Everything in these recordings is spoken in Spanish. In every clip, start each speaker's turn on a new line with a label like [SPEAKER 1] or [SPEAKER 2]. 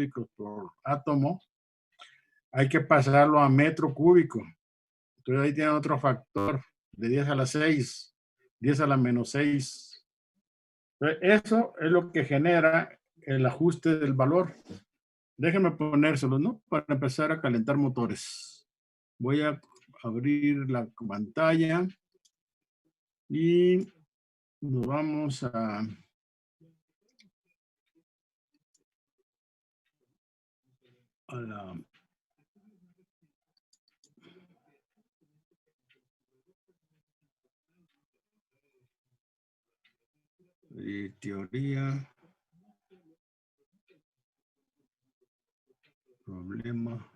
[SPEAKER 1] cúbicos por átomo, hay que pasarlo a metro cúbico. Entonces ahí tiene otro factor de 10 a la 6, 10 a la menos 6. Entonces, eso es lo que genera el ajuste del valor. Déjenme ponérselo, ¿no? Para empezar a calentar motores. Voy a abrir la pantalla y nos vamos a la teoría, problema.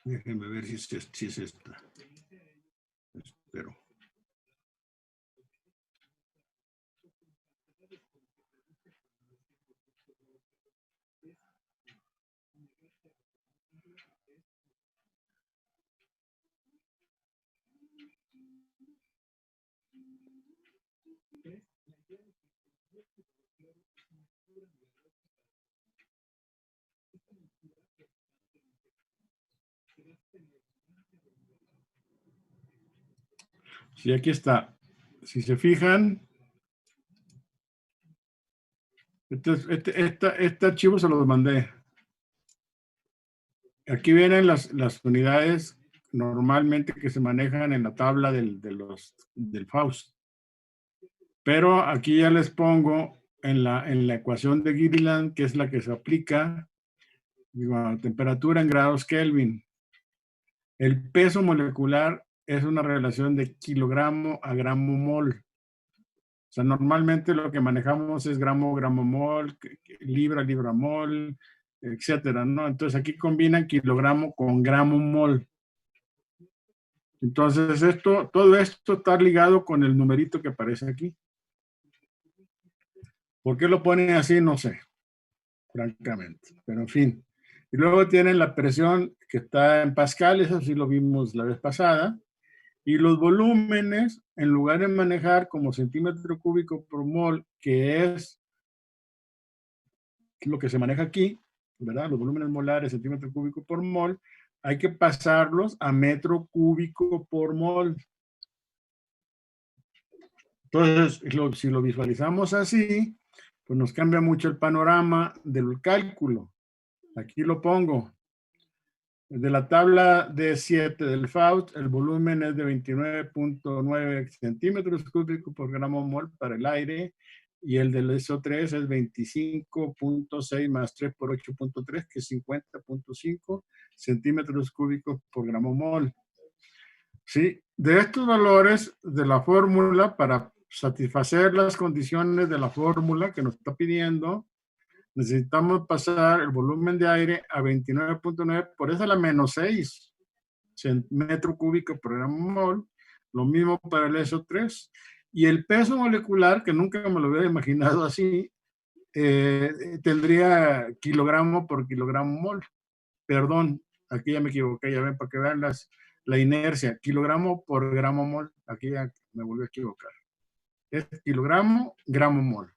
[SPEAKER 1] Déjenme ver si es esta. Espero. Sí, aquí está. Si se fijan, este archivo se los mandé. Aquí vienen las unidades normalmente que se manejan en la tabla del Faust. Pero aquí ya les pongo en la ecuación de Gilliland, que es la que se aplica, digo, a temperatura en grados Kelvin. El peso molecular es una relación de kilogramo a gramo mol. O sea, normalmente lo que manejamos es gramo, gramo mol, libra, libra mol, etcétera, ¿no? Entonces aquí combinan kilogramo con gramo mol. Entonces todo esto está ligado con el numerito que aparece aquí. ¿Por qué lo ponen así? No sé, francamente, pero en fin. Y luego tienen la presión que está en pascal, eso sí lo vimos la vez pasada. Y los volúmenes, en lugar de manejar como centímetro cúbico por mol, que es lo que se maneja aquí, ¿verdad? Los volúmenes molares, centímetro cúbico por mol, hay que pasarlos a metro cúbico por mol. Entonces, si lo visualizamos así, pues nos cambia mucho el panorama del cálculo. Aquí lo pongo. De la tabla D7 del Faust, el volumen es de 29.9 centímetros cúbicos por gramo mol para el aire, y el del SO3 es 25.6 más 3 por 8.3, que es 50.5 centímetros cúbicos por gramo mol. ¿Sí? De estos valores de la fórmula, para satisfacer las condiciones de la fórmula que nos está pidiendo, necesitamos pasar el volumen de aire a 29.9 por eso a la menos 6 metro cúbico por gramo mol. Lo mismo para el SO3. Y el peso molecular, que nunca me lo hubiera imaginado así, tendría kilogramo por kilogramo mol. Perdón, aquí ya me equivoqué, ya ven, para que vean la inercia. Kilogramo por gramo mol. Aquí ya me volví a equivocar. Es kilogramo, gramo mol.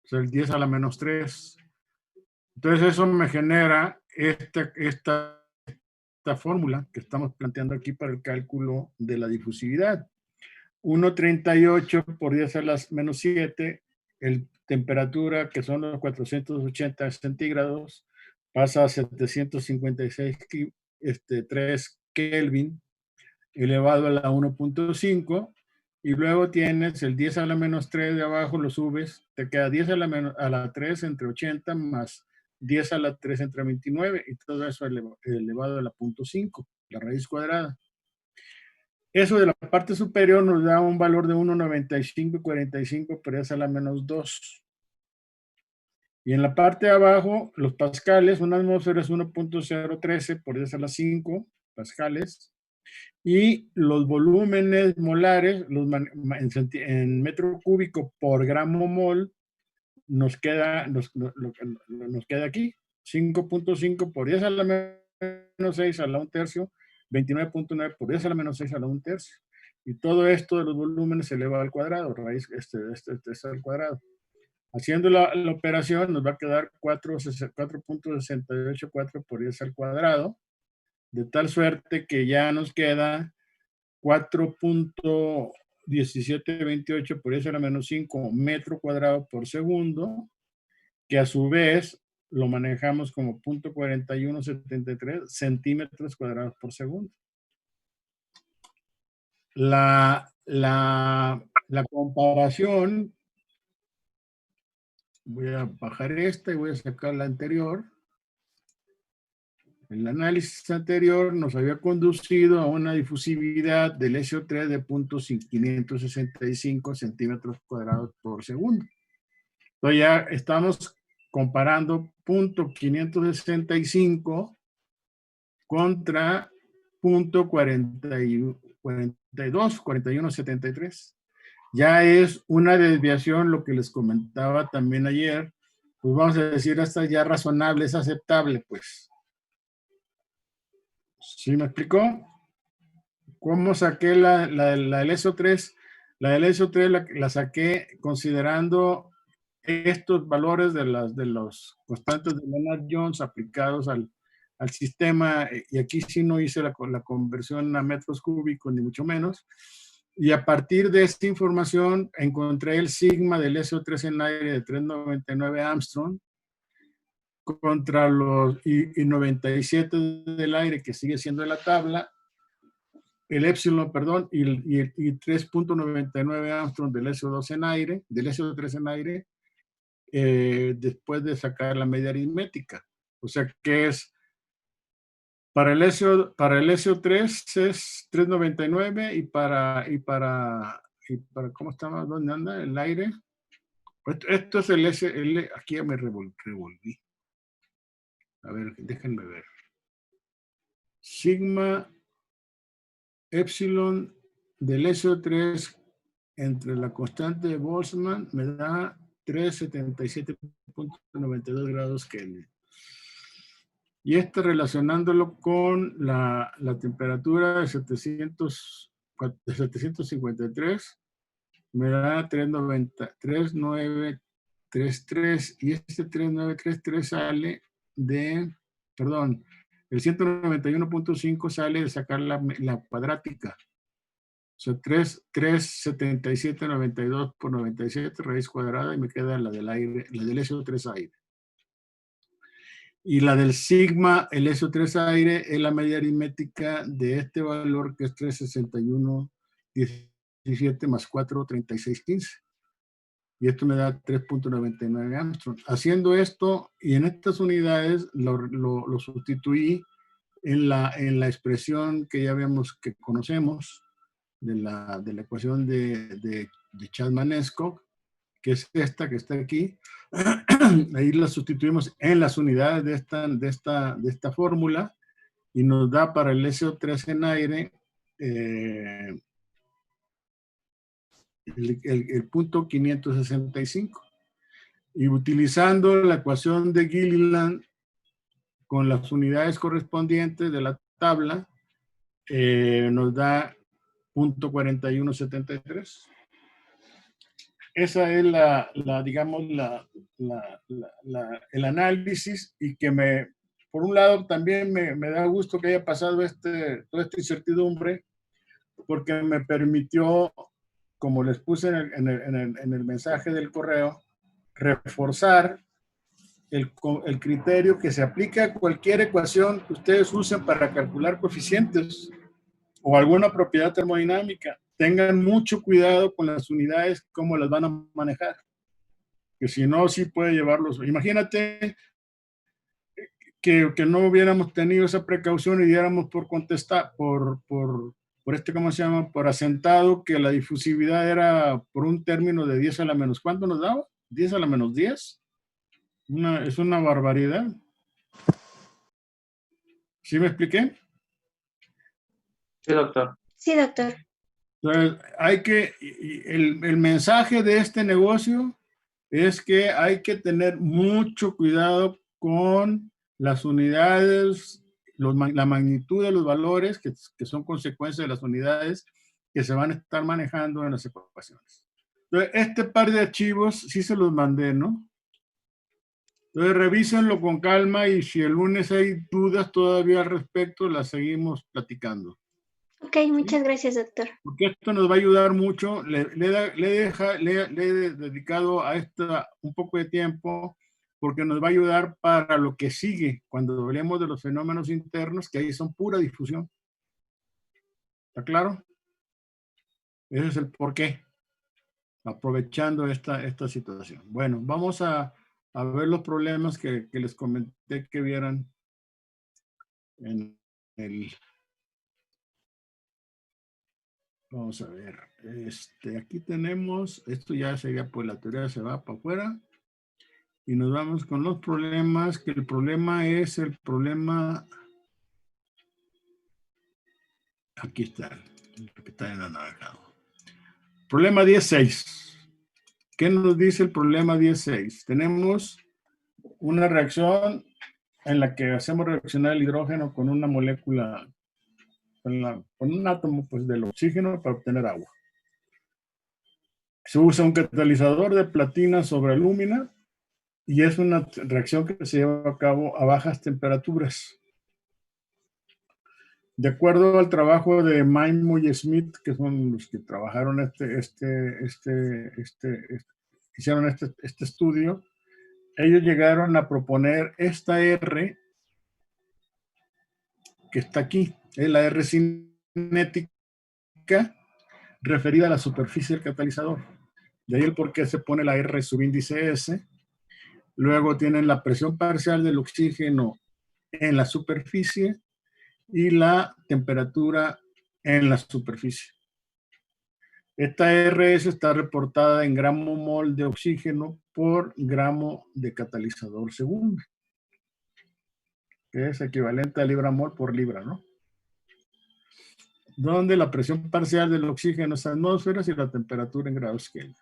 [SPEAKER 1] O sea, el 10 a la menos 3. Entonces eso me genera esta fórmula que estamos planteando aquí para el cálculo de la difusividad. 1.38 por 10 a la menos 7, el temperatura, que son los 480 centígrados, pasa a 756,3 Kelvin, elevado a la 1.5, y luego tienes el 10 a la menos 3 de abajo, lo subes, te queda 10 a la 3 entre 80 más 10 a la 3 entre 29, y todo eso elevado a la 0.5, la raíz cuadrada. Eso de la parte superior nos da un valor de 1.9545 por 10 a la menos 2. Y en la parte de abajo, los pascales, una atmósfera es 1.013 por 10 a la 5 pascales. Y los volúmenes molares en metro cúbico por gramo mol nos queda aquí, 5.5 por 10 a la menos 6 a la 1/3 29.9 por 10 a la menos 6 a la 1/3. Y todo esto de los volúmenes se eleva al cuadrado, raíz al cuadrado. Haciendo la operación nos va a quedar 4.684 por 10 al cuadrado, de tal suerte que ya nos queda 4.1728 por 10 a la menos 5 metro cuadrado por segundo, que a su vez lo manejamos como 0.4173 centímetros cuadrados por segundo. La comparación, voy a bajar esta y voy a sacar la anterior. El análisis anterior nos había conducido a una difusividad del SO3 de 0.565 centímetros cuadrados por segundo. Entonces ya estamos comparando 0.565 contra 4173. Ya es una desviación, lo que les comentaba también ayer, pues vamos a decir hasta ya razonable, es aceptable, pues. ¿Sí me explicó? ¿Cómo saqué la del SO3? La del SO3 la saqué considerando estos valores de los constantes de Lennard-Jones aplicados al sistema, y aquí sí no hice la conversión a metros cúbicos, ni mucho menos. Y a partir de esta información encontré el sigma del SO3 en aire de 399 Armstrong contra los y 97 del aire, que sigue siendo de la tabla, el epsilon, perdón, y 3.99 Armstrong del SO2 en aire, del SO3 en aire, después de sacar la media aritmética. O sea que es, para el SO3 es 3.99 y para, ¿cómo está? ¿Dónde anda el aire? Esto es aquí ya me revolví. A ver, déjenme ver. Sigma epsilon del SO3 entre la constante de Boltzmann me da 377.92 grados Kelvin. Y relacionándolo con la temperatura de 753, me da 3933, y este 3933 sale de, perdón, el 191.5 sale de sacar la cuadrática. O sea, 377.92 por 97 raíz cuadrada, y me queda la del aire, la del SO3 aire. Y la del sigma, el SO3 aire, es la media aritmética de este valor, que es 361.17 más 4.3615. Y esto me da 3.99 Armstrong. Haciendo esto, y en estas unidades, lo sustituí en la expresión que ya que conocemos, de la ecuación de Chapman-Enskog, que es esta que está aquí. Ahí la sustituimos en las unidades de esta fórmula, y nos da para el SO3 en aire el punto 565. Y utilizando la ecuación de Gilliland con las unidades correspondientes de la tabla, nos da 0.4173. Esa es digamos, el análisis, y que por un lado también me da gusto que haya pasado toda esta incertidumbre, porque me permitió, como les puse en el mensaje del correo, reforzar el criterio que se aplica a cualquier ecuación que ustedes usen para calcular coeficientes o alguna propiedad termodinámica. Tengan mucho cuidado con las unidades, cómo las van a manejar, que si no, sí puede llevarlos. Imagínate que no hubiéramos tenido esa precaución y diéramos por contestar, ¿cómo se llama? Por asentado que la difusividad era por un término de 10 a la menos. ¿Cuánto nos daba? 10 a la menos 10. Es una barbaridad. ¿Sí me expliqué?
[SPEAKER 2] Sí, doctor.
[SPEAKER 3] Sí, doctor.
[SPEAKER 1] Entonces, el mensaje de este negocio es que hay que tener mucho cuidado con las unidades la magnitud de los valores que son consecuencia de las unidades que se van a estar manejando en las ecuaciones. Entonces, este par de archivos sí se los mandé, ¿no? Entonces, revísenlo con calma y si el lunes hay dudas todavía al respecto, las seguimos platicando.
[SPEAKER 3] Ok, muchas gracias, doctor.
[SPEAKER 1] Porque esto nos va a ayudar mucho. Le he dedicado a esta un poco de tiempo porque nos va a ayudar para lo que sigue cuando hablemos de los fenómenos internos, que ahí son pura difusión. ¿Está claro? Ese es el porqué. Aprovechando esta situación. Bueno, vamos a ver los problemas que les comenté que vieran en el... Vamos a ver. Aquí tenemos, esto ya sería, pues la teoría se va para afuera. Y nos vamos con los problemas, que el problema es el problema... Aquí está, el que está en anaranjado. Problema 16. ¿Qué nos dice el problema 16? Tenemos una reacción en la que hacemos reaccionar el hidrógeno con una molécula, con un átomo pues, del oxígeno para obtener agua. Se usa un catalizador de platina sobre alúmina y es una reacción que se lleva a cabo a bajas temperaturas. De acuerdo al trabajo de Maimo y Smith, que son los que trabajaron hicieron este estudio, ellos llegaron a proponer esta R que está aquí, es la R cinética referida a la superficie del catalizador. De ahí el por qué se pone la R subíndice S. Luego tienen la presión parcial del oxígeno en la superficie y la temperatura en la superficie. Esta RS está reportada en gramo mol de oxígeno por gramo de catalizador segundo, que es equivalente a libra mol por libra, ¿no? Donde la presión parcial del oxígeno es atmósferas y la temperatura en grados Kelvin.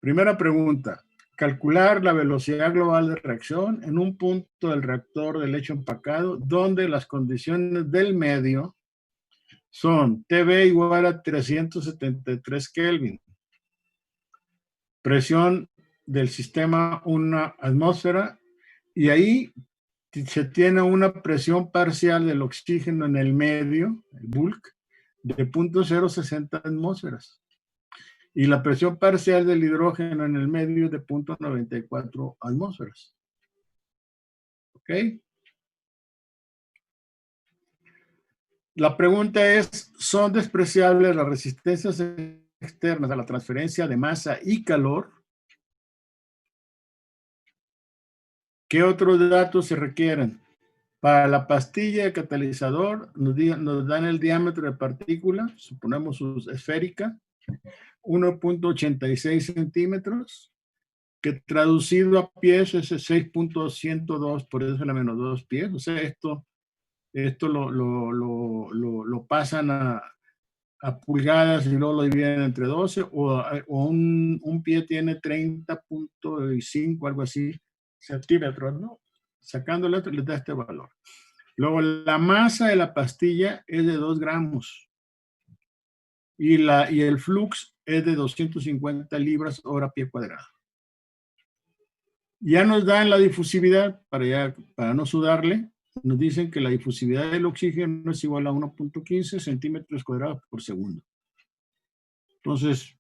[SPEAKER 1] Primera pregunta. Calcular la velocidad global de reacción en un punto del reactor de lecho empacado donde las condiciones del medio son TB igual a 373 Kelvin. Presión del sistema una atmósfera y ahí se tiene una presión parcial del oxígeno en el medio, el bulk, de 0.060 atmósferas. Y la presión parcial del hidrógeno en el medio de 0.94 atmósferas. ¿Ok? La pregunta es, ¿son despreciables las resistencias externas a la transferencia de masa y calor? ¿Qué otros datos se requieren? Para la pastilla de catalizador nos dan el diámetro de partícula, suponemos esférica, 1.86 centímetros, que traducido a pies es 6.102, por eso es la menos 2 pies. O sea, esto lo pasan a pulgadas y luego lo dividen entre 12, o un pie tiene 30.5, algo así, centímetros, ¿no? Sacándole esto les da este valor. Luego, la masa de la pastilla es de 2 gramos y el flux es de 250 libras hora pie cuadrado. Ya nos dan la difusividad, para no sudarle, nos dicen que la difusividad del oxígeno es igual a 1.15 centímetros cuadrados por segundo. Entonces,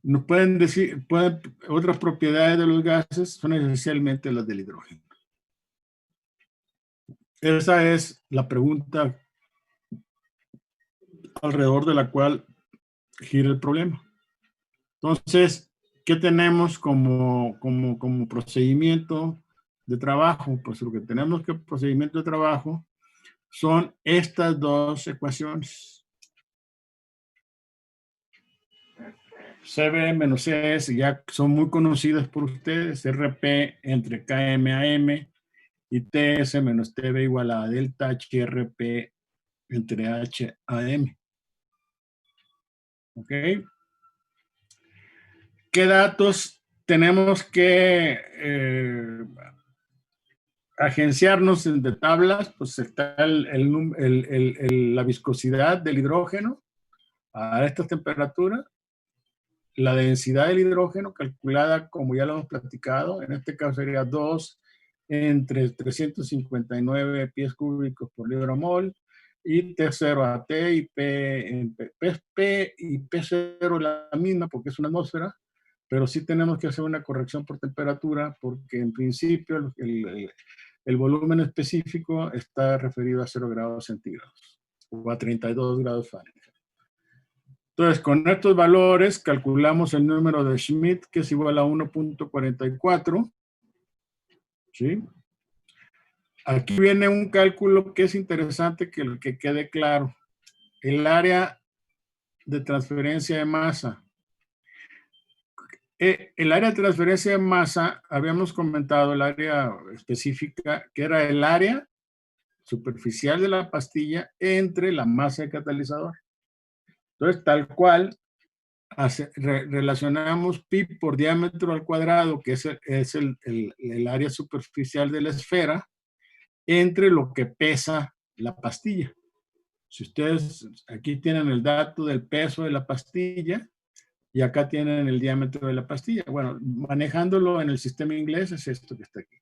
[SPEAKER 1] nos pueden decir, otras propiedades de los gases son esencialmente las del hidrógeno. Esa es la pregunta alrededor de la cual gira el problema. Entonces, ¿qué tenemos como procedimiento de trabajo? Pues lo que tenemos que procedimiento de trabajo son estas dos ecuaciones. CB menos CS ya son muy conocidas por ustedes. RP entre KMAM y TS menos TB igual a delta HRP entre HAM. ¿Ok? ¿Qué datos tenemos que agenciarnos de tablas, pues está la viscosidad del hidrógeno a esta temperatura, la densidad del hidrógeno calculada como ya lo hemos platicado, en este caso sería 2 entre 359 pies cúbicos por libra mol, y T0 a T y P y P0 la misma porque es una atmósfera, pero sí tenemos que hacer una corrección por temperatura porque en principio el volumen específico está referido a 0 grados centígrados o a 32 grados Fahrenheit. Entonces, con estos valores calculamos el número de Schmidt, que es igual a 1.44, ¿sí? Aquí viene un cálculo que es interesante que quede claro. El área de transferencia de masa. El área de transferencia de masa, habíamos comentado el área específica, que era el área superficial de la pastilla entre la masa de catalizador. Entonces, tal cual, relacionamos pi por diámetro al cuadrado, que es el área superficial de la esfera, entre lo que pesa la pastilla. Si ustedes aquí tienen el dato del peso de la pastilla y acá tienen el diámetro de la pastilla. Bueno, manejándolo en el sistema inglés es esto que está aquí.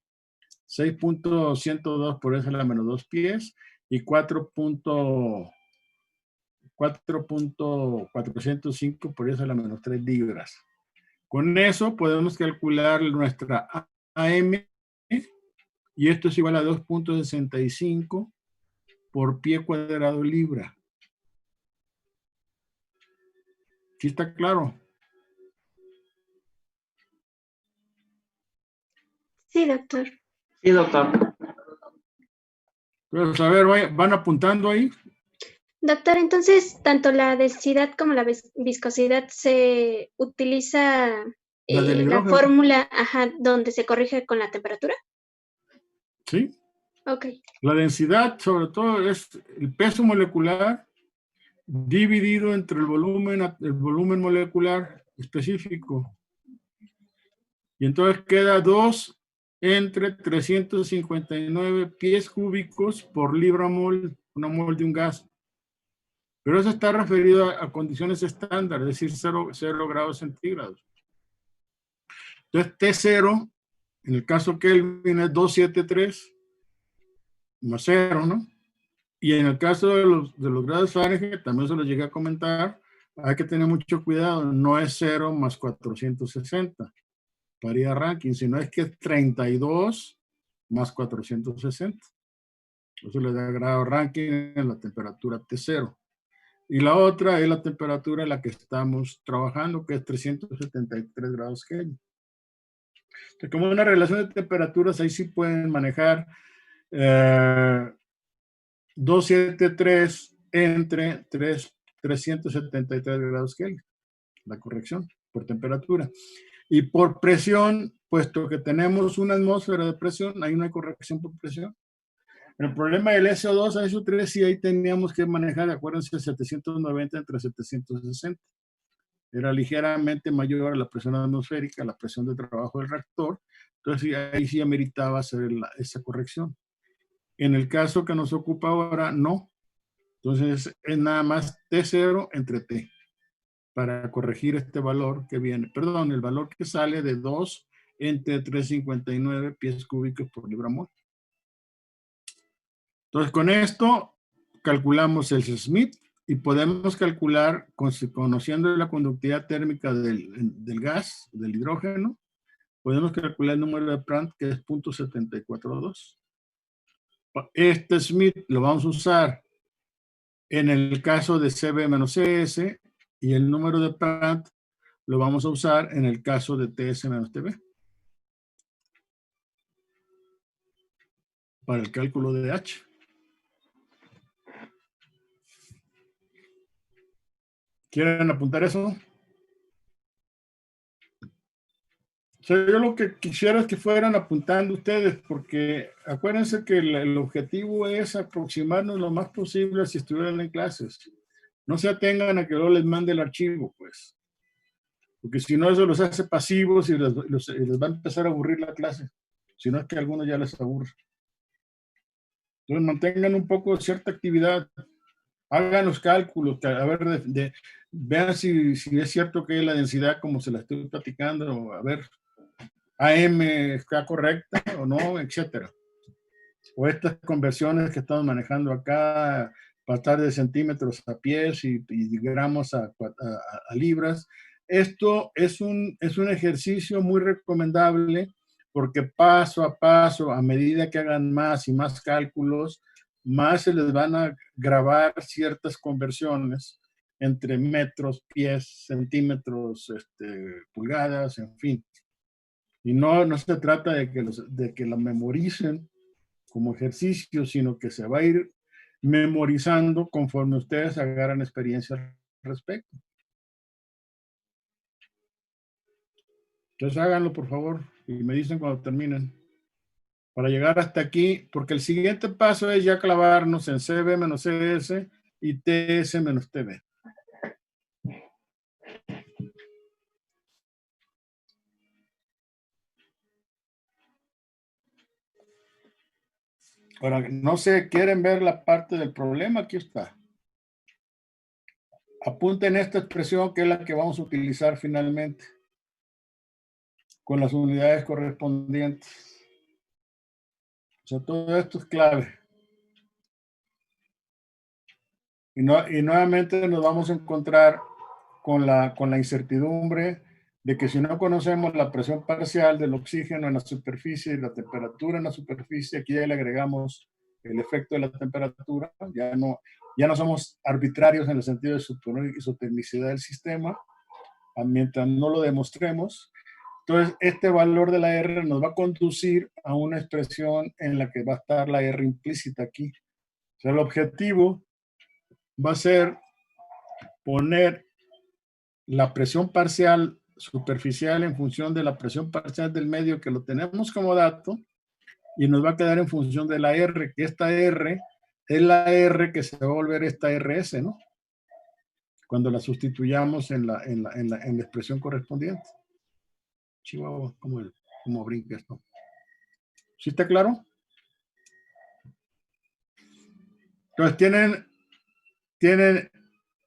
[SPEAKER 1] 6.102 por eso a la menos 2 pies y 4.405 por eso a la menos 3 libras. Con eso podemos calcular nuestra AM y esto es igual a 2.65 por pie cuadrado libra. ¿Sí está claro?
[SPEAKER 3] Sí, doctor.
[SPEAKER 2] Sí, doctor.
[SPEAKER 1] Pues a ver, van apuntando ahí.
[SPEAKER 3] Doctor, entonces, tanto la densidad como la viscosidad se utiliza la fórmula donde se corrige con la temperatura.
[SPEAKER 1] Sí.
[SPEAKER 3] Ok.
[SPEAKER 1] La densidad, sobre todo, es el peso molecular dividido entre el volumen molecular específico. Y entonces queda 2 entre 359 pies cúbicos por libra mol, una mol de un gas. Pero eso está referido a condiciones estándar, es decir, 0 grados centígrados. Entonces, T0, en el caso Kelvin, es 273 más 0, ¿no? Y en el caso de los grados Fahrenheit, también se los llegué a comentar, hay que tener mucho cuidado, no es 0 más 460 para ir a Rankine, sino es que es 32 más 460. Eso le da grado Rankine en la temperatura T0. Y la otra es la temperatura en la que estamos trabajando, que es 373 grados Kelvin. Entonces, como una relación de temperaturas, ahí sí pueden manejar 273 entre 373 grados Kelvin, la corrección por temperatura. Y por presión, puesto que tenemos una atmósfera de presión, hay una corrección por presión. El problema del SO2 a SO3 sí ahí teníamos que manejar, acuérdense, 790 entre 760. Era ligeramente mayor a la presión atmosférica, la presión de trabajo del reactor. Entonces ahí sí ameritaba hacer esa corrección. En el caso que nos ocupa ahora, no. Entonces es nada más T0 entre T para corregir este valor que viene. Perdón, el valor que sale de 2 entre 359 pies cúbicos por libra mol. Entonces con esto calculamos el Schmidt y podemos calcular, conociendo la conductividad térmica del gas, del hidrógeno, podemos calcular el número de Prandtl, que es 0.742. Este Schmidt lo vamos a usar en el caso de CB-CS y el número de Prandtl lo vamos a usar en el caso de TS-TB para el cálculo de H. ¿Quieren apuntar eso? O sea, yo lo que quisiera es que fueran apuntando ustedes, porque acuérdense que el objetivo es aproximarnos lo más posible si estuvieran en clases. No se atengan a que luego les mande el archivo, pues. Porque si no, eso los hace pasivos y les va a empezar a aburrir la clase. Si no es que a algunos ya les aburre. Entonces mantengan un poco cierta actividad, hagan los cálculos, a ver, vean si es cierto que es la densidad como se la estoy platicando, a ver, AM está correcta o no, etcétera. O estas conversiones que estamos manejando acá, pasar de centímetros a pies y gramos a libras. Esto es un ejercicio muy recomendable porque paso a paso, a medida que hagan más y más cálculos, más se les van a grabar ciertas conversiones entre metros, pies, centímetros, pulgadas, en fin. Y no se trata de que la memoricen como ejercicio, sino que se va a ir memorizando conforme ustedes agarran experiencia al respecto. Entonces háganlo, por favor, y me dicen cuando terminen. Para llegar hasta aquí, porque el siguiente paso es ya clavarnos en CB menos CS y TS menos TB. Ahora, no sé, ¿quieren ver la parte del problema? Aquí está. Apunten esta expresión que es la que vamos a utilizar finalmente con las unidades correspondientes. O sea, todo esto es clave. Y nuevamente nos vamos a encontrar con la incertidumbre de que si no conocemos la presión parcial del oxígeno en la superficie y la temperatura en la superficie, aquí ya le agregamos el efecto de la temperatura, ya no somos arbitrarios en el sentido de isotecnicidad del sistema, mientras no lo demostremos. Entonces, este valor de la R nos va a conducir a una expresión en la que va a estar la R implícita aquí. O sea, el objetivo va a ser poner la presión parcial superficial en función de la presión parcial del medio, que lo tenemos como dato, y nos va a quedar en función de la R, que esta R es la R que se va a volver esta RS, ¿no? Cuando la sustituyamos en la expresión correspondiente. Chihuahua, ¿cómo brinca esto? ¿Sí está claro? Entonces tienen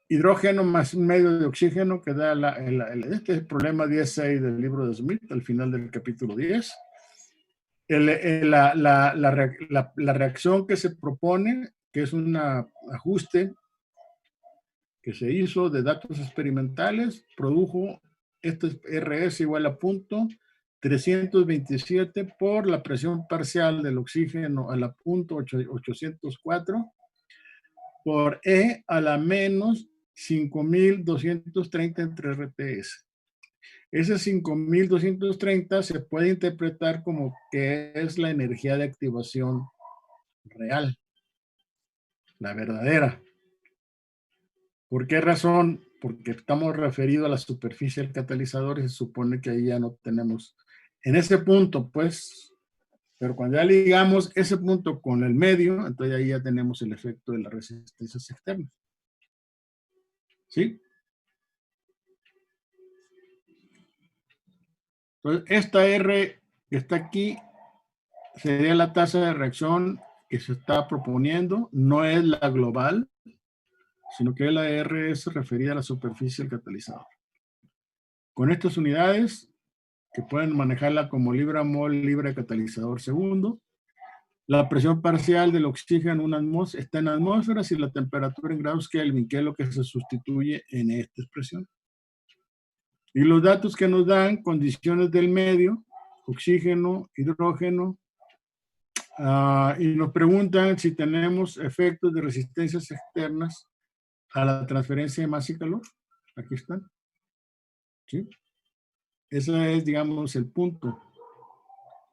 [SPEAKER 1] hidrógeno más un medio de oxígeno que da este es el problema 16 del libro de Smith, al final del capítulo 10. La reacción que se propone, que es un ajuste que se hizo de datos experimentales, produjo esto es RS igual a punto 327 por la presión parcial del oxígeno a la punto 804 por E a la menos 5.230 entre RTS. Ese 5.230 se puede interpretar como que es la energía de activación real, la verdadera. ¿Por qué razón? Porque estamos referidos a la superficie del catalizador y se supone que ahí ya no tenemos, en ese punto, pues, pero cuando ya ligamos ese punto con el medio, entonces ahí ya tenemos el efecto de las resistencias externas. ¿Sí? Entonces, esta R que está aquí sería la tasa de reacción que se está proponiendo, no es la global, sino que la R es referida a la superficie del catalizador. Con estas unidades, que pueden manejarla como libra-mol, libra catalizador segundo, la presión parcial del oxígeno está en atmósferas y la temperatura en grados Kelvin, que es lo que se sustituye en esta expresión. Y los datos que nos dan, condiciones del medio, oxígeno, hidrógeno, y nos preguntan si tenemos efectos de resistencias externas a la transferencia de masa y calor. Aquí están. ¿Sí? Ese es, digamos, el punto.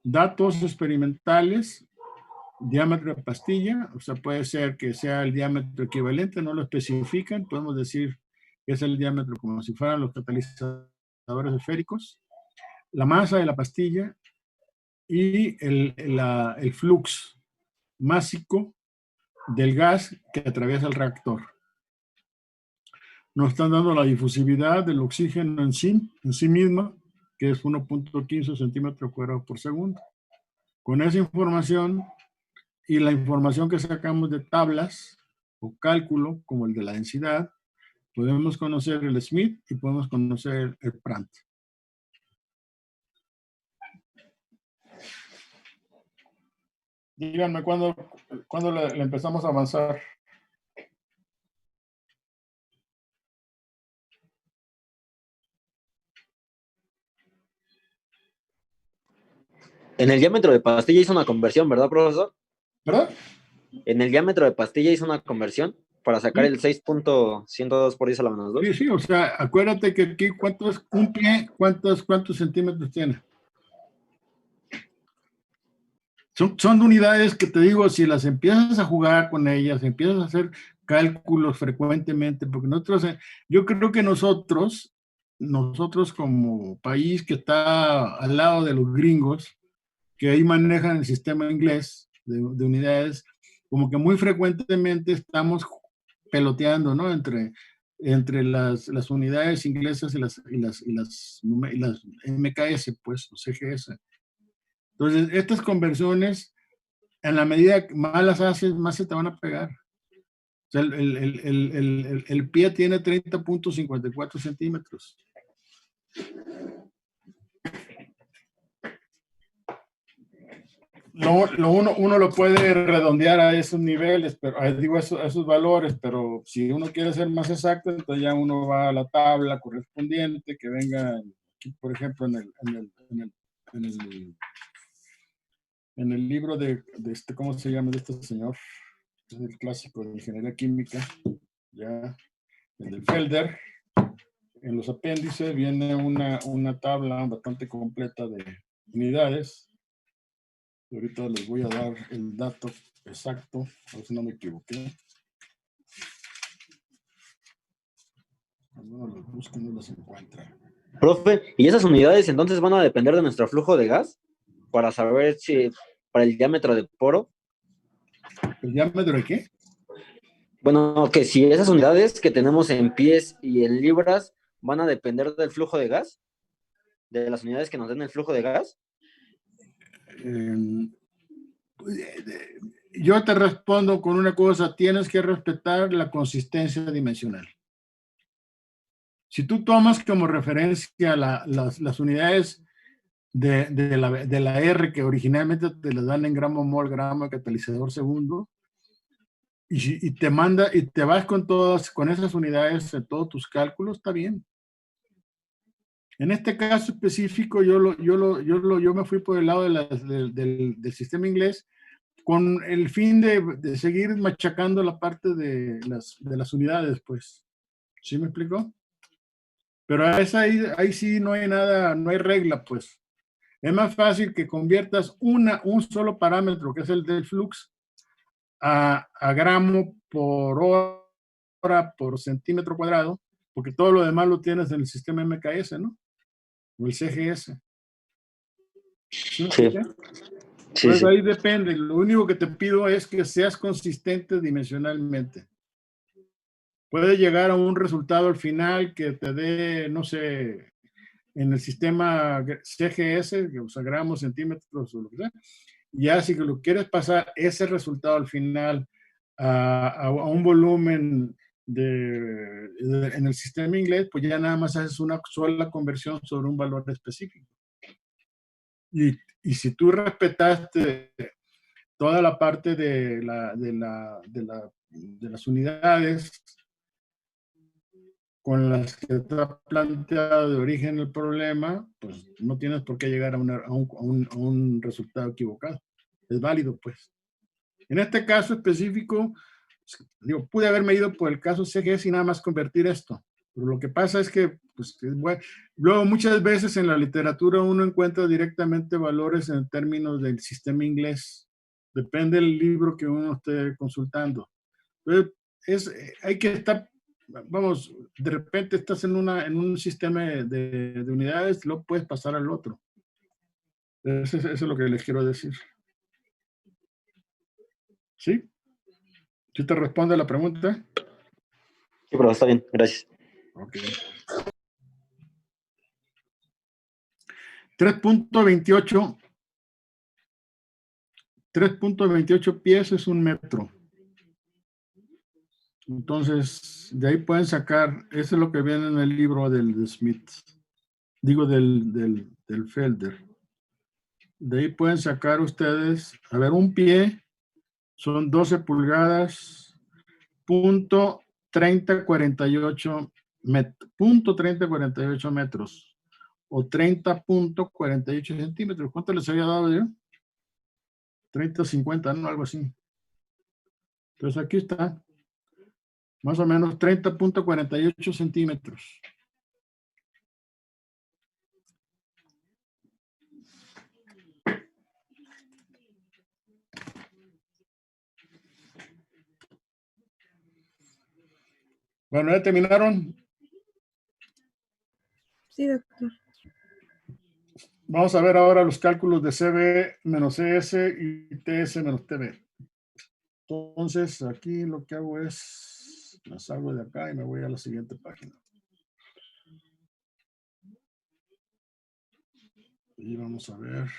[SPEAKER 1] Datos experimentales, diámetro de pastilla, o sea, puede ser que sea el diámetro equivalente, no lo especifican, podemos decir que es el diámetro como si fueran los catalizadores esféricos, la masa de la pastilla y el flux másico del gas que atraviesa el reactor. Nos están dando la difusividad del oxígeno en sí misma, que es 1.15 centímetros cuadrados por segundo. Con esa información y la información que sacamos de tablas o cálculo, como el de la densidad, podemos conocer el Smith y podemos conocer el Prandtl. Díganme cuándo le empezamos a avanzar.
[SPEAKER 4] En el diámetro de pastilla hizo una conversión, ¿verdad, profesor?
[SPEAKER 1] ¿Verdad?
[SPEAKER 4] En el diámetro de pastilla hizo una conversión para sacar el 6.102 por 10 a la menos 2.
[SPEAKER 1] Sí, sí, o sea, acuérdate que aquí un pie, ¿cuántos centímetros tiene? Son unidades que te digo, si las empiezas a jugar con ellas, empiezas a hacer cálculos frecuentemente, porque yo creo que nosotros como país que está al lado de los gringos, que ahí manejan el sistema inglés de unidades, como que muy frecuentemente estamos peloteando, ¿no? Entre las unidades inglesas y las MKS, pues, o CGS. Entonces, estas conversiones, en la medida que más las haces, más se te van a pegar. O sea, el pie tiene 30.54 centímetros. Uno lo puede redondear a esos niveles, pero digo a esos valores, pero si uno quiere ser más exacto, entonces ya uno va a la tabla correspondiente que venga, por ejemplo, en el libro de ¿cómo se llama? De este señor, es el clásico de ingeniería química, ya, el del Felder. En los apéndices viene una tabla bastante completa de unidades. Ahorita les voy a dar el dato exacto, a ver si no me equivoqué. Cuando uno los busca, no los encuentra.
[SPEAKER 4] Profe, ¿y esas unidades entonces van a depender de nuestro flujo de gas? Para saber si, para el diámetro de poro.
[SPEAKER 1] ¿El diámetro de qué?
[SPEAKER 4] Bueno, que si esas unidades que tenemos en pies y en libras van a depender del flujo de gas, de las unidades que nos den el flujo de gas.
[SPEAKER 1] Yo te respondo con una cosa, tienes que respetar la consistencia dimensional. Si tú tomas como referencia las unidades de la R, que originalmente te las dan en gramo mol, gramo de catalizador segundo, y te vas con esas unidades en todos tus cálculos, está bien. En este caso específico, yo me fui por el lado del sistema inglés, con el fin de seguir machacando la parte de las unidades, pues. ¿Sí me explicó? Pero ahí sí no hay nada, no hay regla, pues. Es más fácil que conviertas un solo parámetro, que es el del flux, a gramo por hora por centímetro cuadrado, porque todo lo demás lo tienes en el sistema MKS, ¿no? O el CGS. ¿Sí? Pues ahí depende. Lo único que te pido es que seas consistente dimensionalmente. Puede llegar a un resultado al final que te dé, no sé, en el sistema CGS, o sea, gramos, centímetros o lo que sea, y ya si lo quieres pasar ese resultado al final a un volumen en el sistema inglés, pues ya nada más haces una sola conversión sobre un valor específico. Y si tú respetaste toda la parte de las unidades con las que está planteado de origen el problema, pues no tienes por qué llegar a un resultado equivocado. Es válido, pues. En este caso específico, digo, pude haberme ido por el caso CGS y nada más convertir esto. Pero lo que pasa es que, pues, bueno, luego muchas veces en la literatura uno encuentra directamente valores en términos del sistema inglés. Depende del libro que uno esté consultando. Entonces, hay que estar, vamos, de repente estás en un sistema de unidades, lo puedes pasar al otro. Eso es lo que les quiero decir. ¿Sí? ¿Sí te responde la pregunta?
[SPEAKER 4] Sí, pero está bien, gracias.
[SPEAKER 1] Ok. 3.28. 3.28 pies es 1 metro. Entonces, de ahí pueden sacar, eso es lo que viene en el libro del Smith, digo del Felder. De ahí pueden sacar ustedes, a ver, un pie son 12 pulgadas, punto 3048 metros, o 30.48 centímetros. ¿Cuánto les había dado yo? 30.50, ¿no? Algo así. Entonces aquí está. Más o menos 30.48 centímetros. Bueno, ¿ya terminaron?
[SPEAKER 5] Sí, doctor.
[SPEAKER 1] Vamos a ver ahora los cálculos de CB menos ES y TS menos TB. Entonces, aquí lo que hago es, me salgo de acá y me voy a la siguiente página. Y vamos a ver.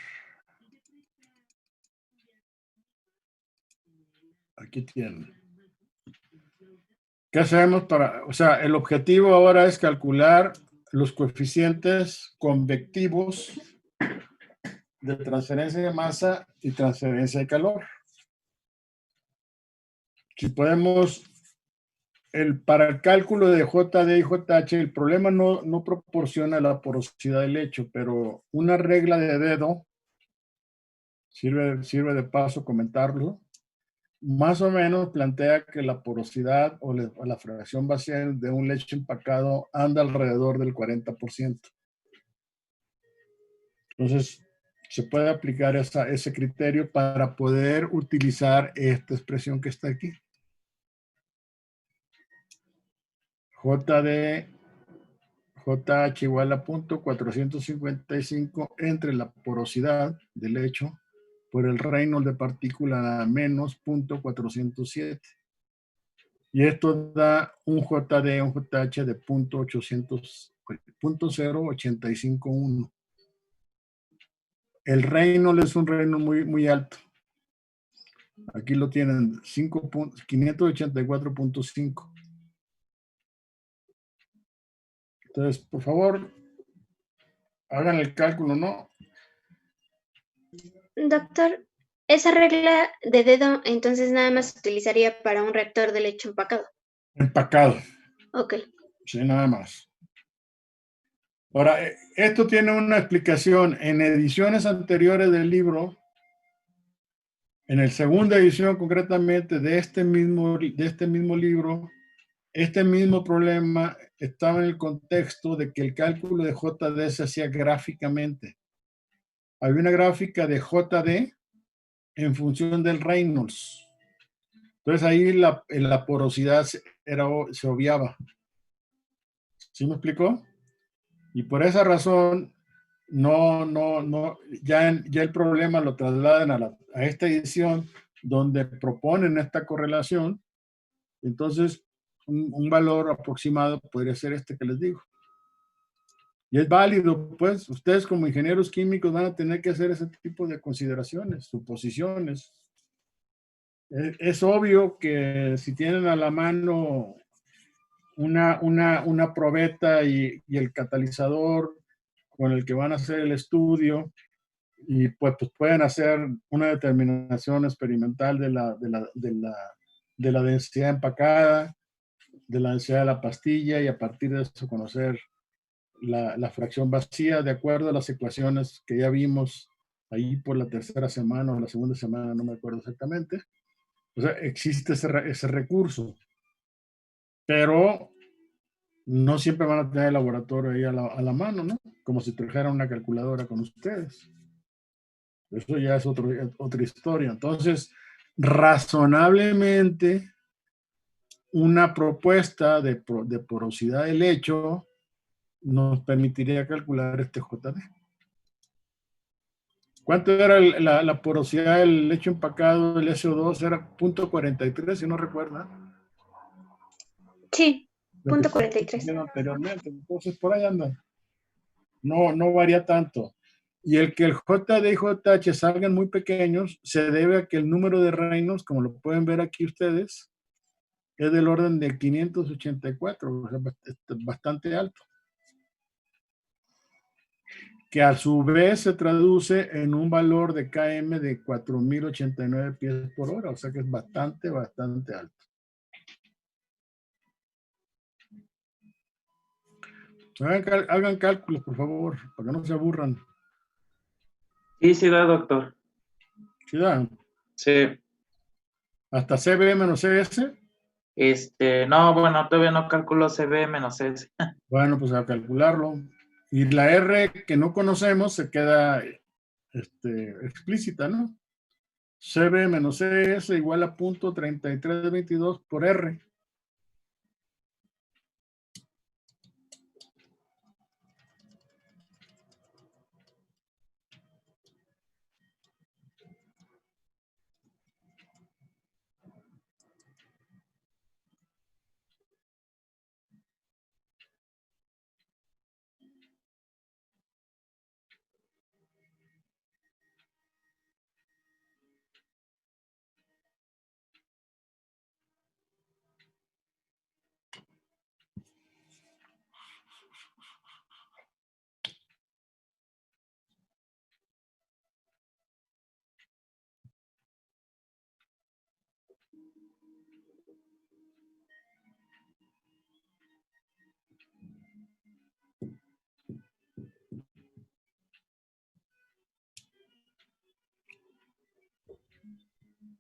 [SPEAKER 1] Aquí tienen. ¿Qué hacemos para, o sea, el objetivo ahora es calcular los coeficientes convectivos de transferencia de masa y transferencia de calor? Si podemos, para el cálculo de JD y JH, el problema no proporciona la porosidad del lecho, pero una regla de dedo, sirve de paso comentarlo, más o menos plantea que la porosidad o la fracción basal de un lecho empacado anda alrededor del 40%. Entonces, se puede aplicar ese criterio para poder utilizar esta expresión que está aquí. JH igual a 0.455 entre la porosidad del lecho por el Reynolds de partícula menos 0.407. Y esto da un JD, un JH de 0.0851. El Reynolds es un Reynolds muy alto. Aquí lo tienen, 584.5. Entonces, por favor, hagan el cálculo, ¿no?
[SPEAKER 3] Doctor, esa regla de dedo entonces nada más se utilizaría para un reactor de leche empacado.
[SPEAKER 1] Empacado.
[SPEAKER 3] Ok.
[SPEAKER 1] Sí, nada más. Ahora, esto tiene una explicación. En ediciones anteriores del libro, en la segunda edición concretamente de este mismo libro, este mismo problema estaba en el contexto de que el cálculo de JD se hacía gráficamente. Había una gráfica de JD en función del Reynolds. Entonces ahí la porosidad se obviaba. ¿Sí me explicó? Y por esa razón, ya el problema lo trasladan a esta edición donde proponen esta correlación. Entonces, un valor aproximado podría ser este que les digo. Y es válido, pues, ustedes como ingenieros químicos van a tener que hacer ese tipo de consideraciones, suposiciones. Es obvio que si tienen a la mano una probeta y el catalizador con el que van a hacer el estudio, y pues pueden hacer una determinación experimental de la densidad empacada, de la densidad de la pastilla, y a partir de eso conocer la fracción vacía de acuerdo a las ecuaciones que ya vimos ahí por la tercera semana o la segunda semana, no me acuerdo exactamente. O sea, existe ese recurso, pero no siempre van a tener el laboratorio ahí a la mano, ¿no? Como si trajeran una calculadora con ustedes. Eso ya es otra historia. Entonces, razonablemente, una propuesta de porosidad del lecho nos permitiría calcular este JD. ¿Cuánto era la porosidad del lecho empacado del SO2? Era 0.43, si no recuerda.
[SPEAKER 3] Sí, 0.43.
[SPEAKER 1] Anteriormente. Entonces, por ahí anda. No varía tanto. Y el que el JD y JH salgan muy pequeños se debe a que el número de reinos, como lo pueden ver aquí ustedes, es del orden de 584, o sea, bastante alto. Que a su vez se traduce en un valor de KM de 4089 pies por hora, o sea que es bastante alto. Hagan cálculos, por favor, para que no se aburran.
[SPEAKER 2] Sí, da, doctor.
[SPEAKER 1] ¿Sí da?
[SPEAKER 2] Sí.
[SPEAKER 1] ¿Hasta CB menos CS?
[SPEAKER 2] No, bueno, todavía no calculo CB menos S.
[SPEAKER 1] Bueno, pues a calcularlo. Y la R que no conocemos se queda explícita, ¿no? CB menos CS igual a .3322 por R.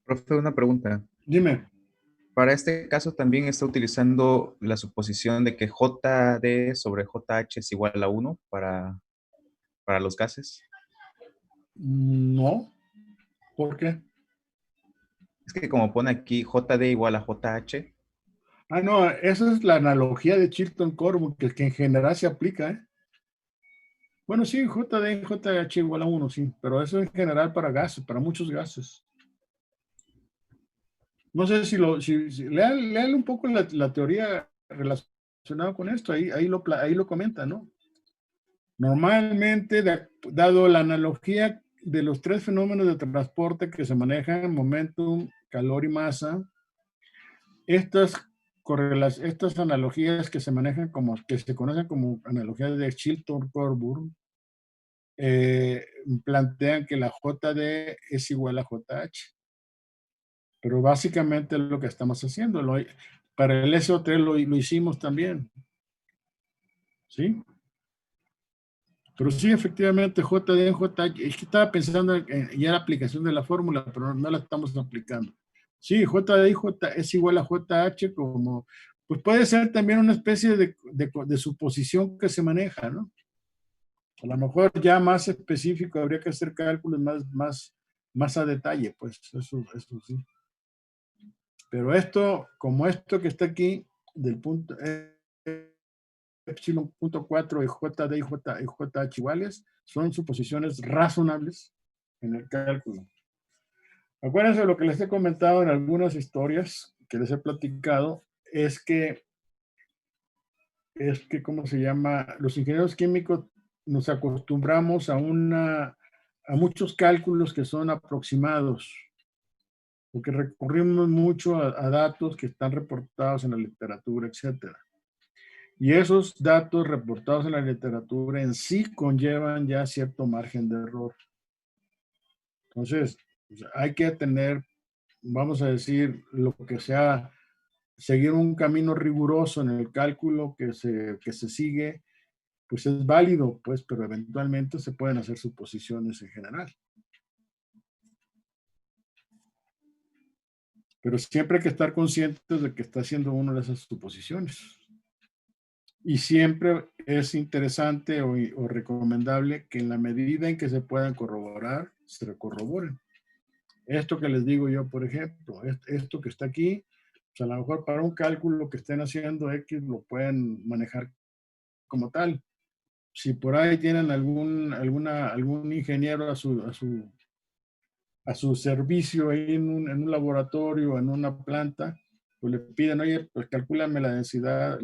[SPEAKER 5] Profe, una pregunta.
[SPEAKER 1] Dime.
[SPEAKER 5] Para este caso también está utilizando la suposición de que JD sobre JH es igual a 1 para los gases.
[SPEAKER 1] No. ¿Por qué?
[SPEAKER 5] Es que como pone aquí JD igual a JH.
[SPEAKER 1] Ah, no, esa es la analogía de Chilton-Corbin, que en general se aplica, ¿eh? Bueno, sí, JD y JH igual a 1, sí, pero eso en general para gases, para muchos gases. No sé si lean un poco la teoría relacionada con esto, ahí lo comenta, ¿no? Normalmente, dado la analogía de los tres fenómenos de transporte que se manejan, momentum, calor y masa, estas analogías que se manejan que se conocen como analogías de Chilton-Corbin, plantean que la JD es igual a JH. Pero básicamente es lo que estamos haciendo. Para el SO3 lo hicimos también. ¿Sí? Pero sí, efectivamente, JD en JH. Es que estaba pensando en ya la aplicación de la fórmula, pero no la estamos aplicando. Sí, JD y J es igual a JH como... Pues puede ser también una especie de suposición que se maneja, ¿no? A lo mejor ya más específico habría que hacer cálculos más a detalle, pues eso sí. Pero esto, como esto que está aquí, del punto epsilon punto 4 y JD y JH iguales, son suposiciones razonables en el cálculo. Acuérdense de lo que les he comentado en algunas historias que les he platicado, es que, ¿cómo se llama? Los ingenieros químicos nos acostumbramos a muchos cálculos que son aproximados, porque recurrimos mucho a datos que están reportados en la literatura, etcétera. Y esos datos reportados en la literatura en sí conllevan ya cierto margen de error. Entonces, pues, hay que tener, vamos a decir, lo que sea, seguir un camino riguroso en el cálculo que se sigue, pues es válido, pues, pero eventualmente se pueden hacer suposiciones en general. Pero siempre hay que estar conscientes de que está haciendo uno de esas suposiciones. Y siempre es interesante o recomendable que en la medida en que se puedan corroborar, se corroboren. Esto que les digo yo, por ejemplo, esto que está aquí, pues a lo mejor para un cálculo que estén haciendo X lo pueden manejar como tal. Si por ahí tienen algún ingeniero a su servicio ahí en un laboratorio, en una planta, pues le piden, oye, pues calcúlame la densidad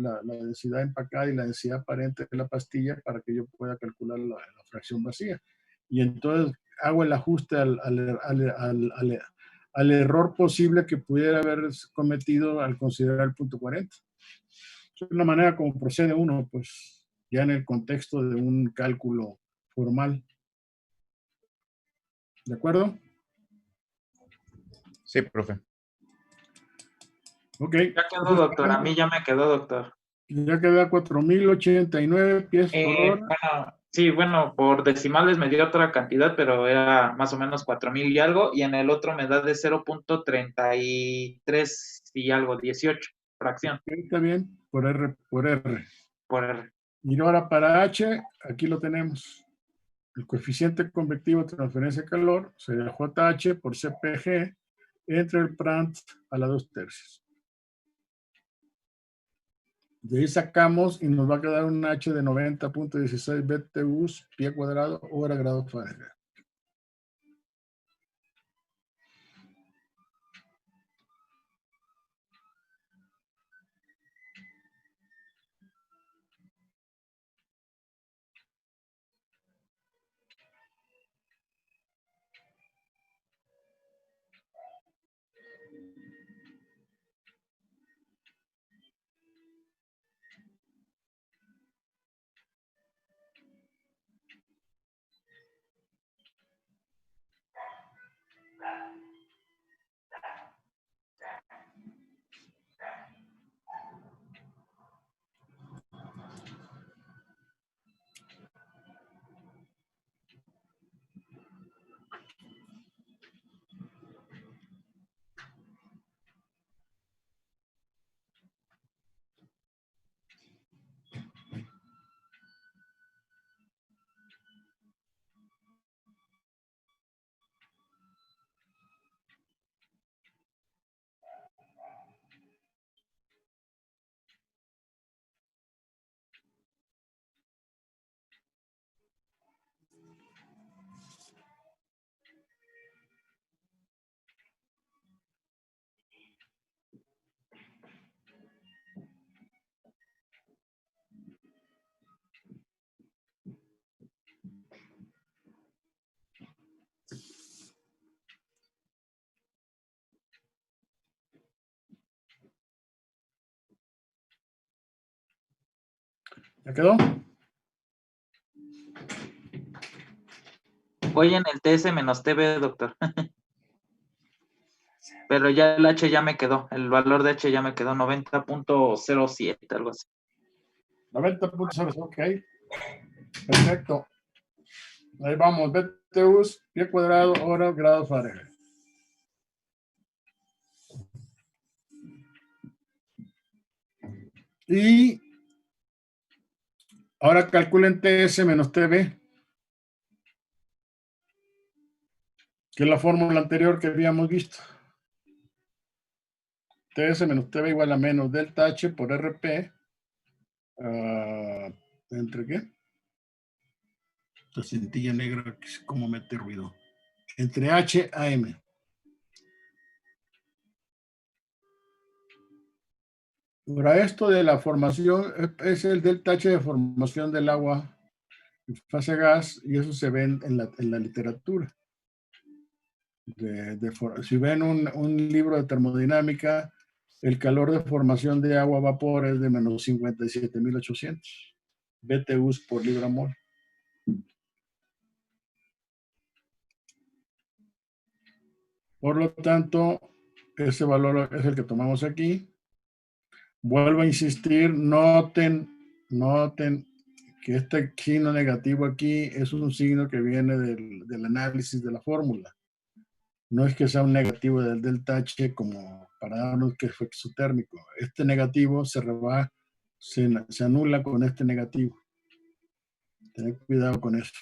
[SPEAKER 1] empacada y la densidad aparente de la pastilla para que yo pueda calcular la fracción vacía. y entonces hago el ajuste al error posible que pudiera haber cometido al considerar el punto 40. Es una manera como procede uno, pues, ya en el contexto de un cálculo formal. ¿De acuerdo?
[SPEAKER 5] Sí, profe.
[SPEAKER 1] Ok.
[SPEAKER 2] Ya quedó, doctor. A mí ya me quedó, doctor.
[SPEAKER 1] Ya queda 4,089 pies por hora.
[SPEAKER 2] Bueno, sí, bueno, por decimales me dio otra cantidad, pero era más o menos 4,000 y algo, y en el otro me da de 0.33 y algo, 18, fracción,
[SPEAKER 1] Está bien, por R.
[SPEAKER 2] por R.
[SPEAKER 1] Y ahora para H, aquí lo tenemos. El coeficiente convectivo de transferencia de calor sería JH por CPG entre el Prandtl a la 2/3. De ahí sacamos y nos va a quedar un H de 90.16 BTUs pie cuadrado hora grado Fahrenheit. ¿Ya quedó?
[SPEAKER 2] Voy en el TS-TB, doctor. Pero ya el H ya me quedó, el valor de H ya me quedó 90.07, algo así.
[SPEAKER 1] 90.0, ok. Perfecto. Ahí vamos, BTUs, pie cuadrado, hora, grado Fahrenheit. Y ahora calculen TS menos TB, que es la fórmula anterior que habíamos visto. TS menos TB igual a menos delta H por RP. ¿Entre qué? La cintilla negra, que es como mete ruido. Entre H a M. Ahora, esto de la formación es el delta H de formación del agua en fase gas, y eso se ve en la literatura. Si ven un libro de termodinámica, el calor de formación de agua a vapor es de menos 57.800 BTUs por libra mol. Por lo tanto, ese valor es el que tomamos aquí. Vuelvo a insistir, noten que este signo negativo aquí es un signo que viene del análisis de la fórmula. No es que sea un negativo del delta H como para darnos que fue exotérmico. Este negativo se anula con este negativo. Tened cuidado con eso.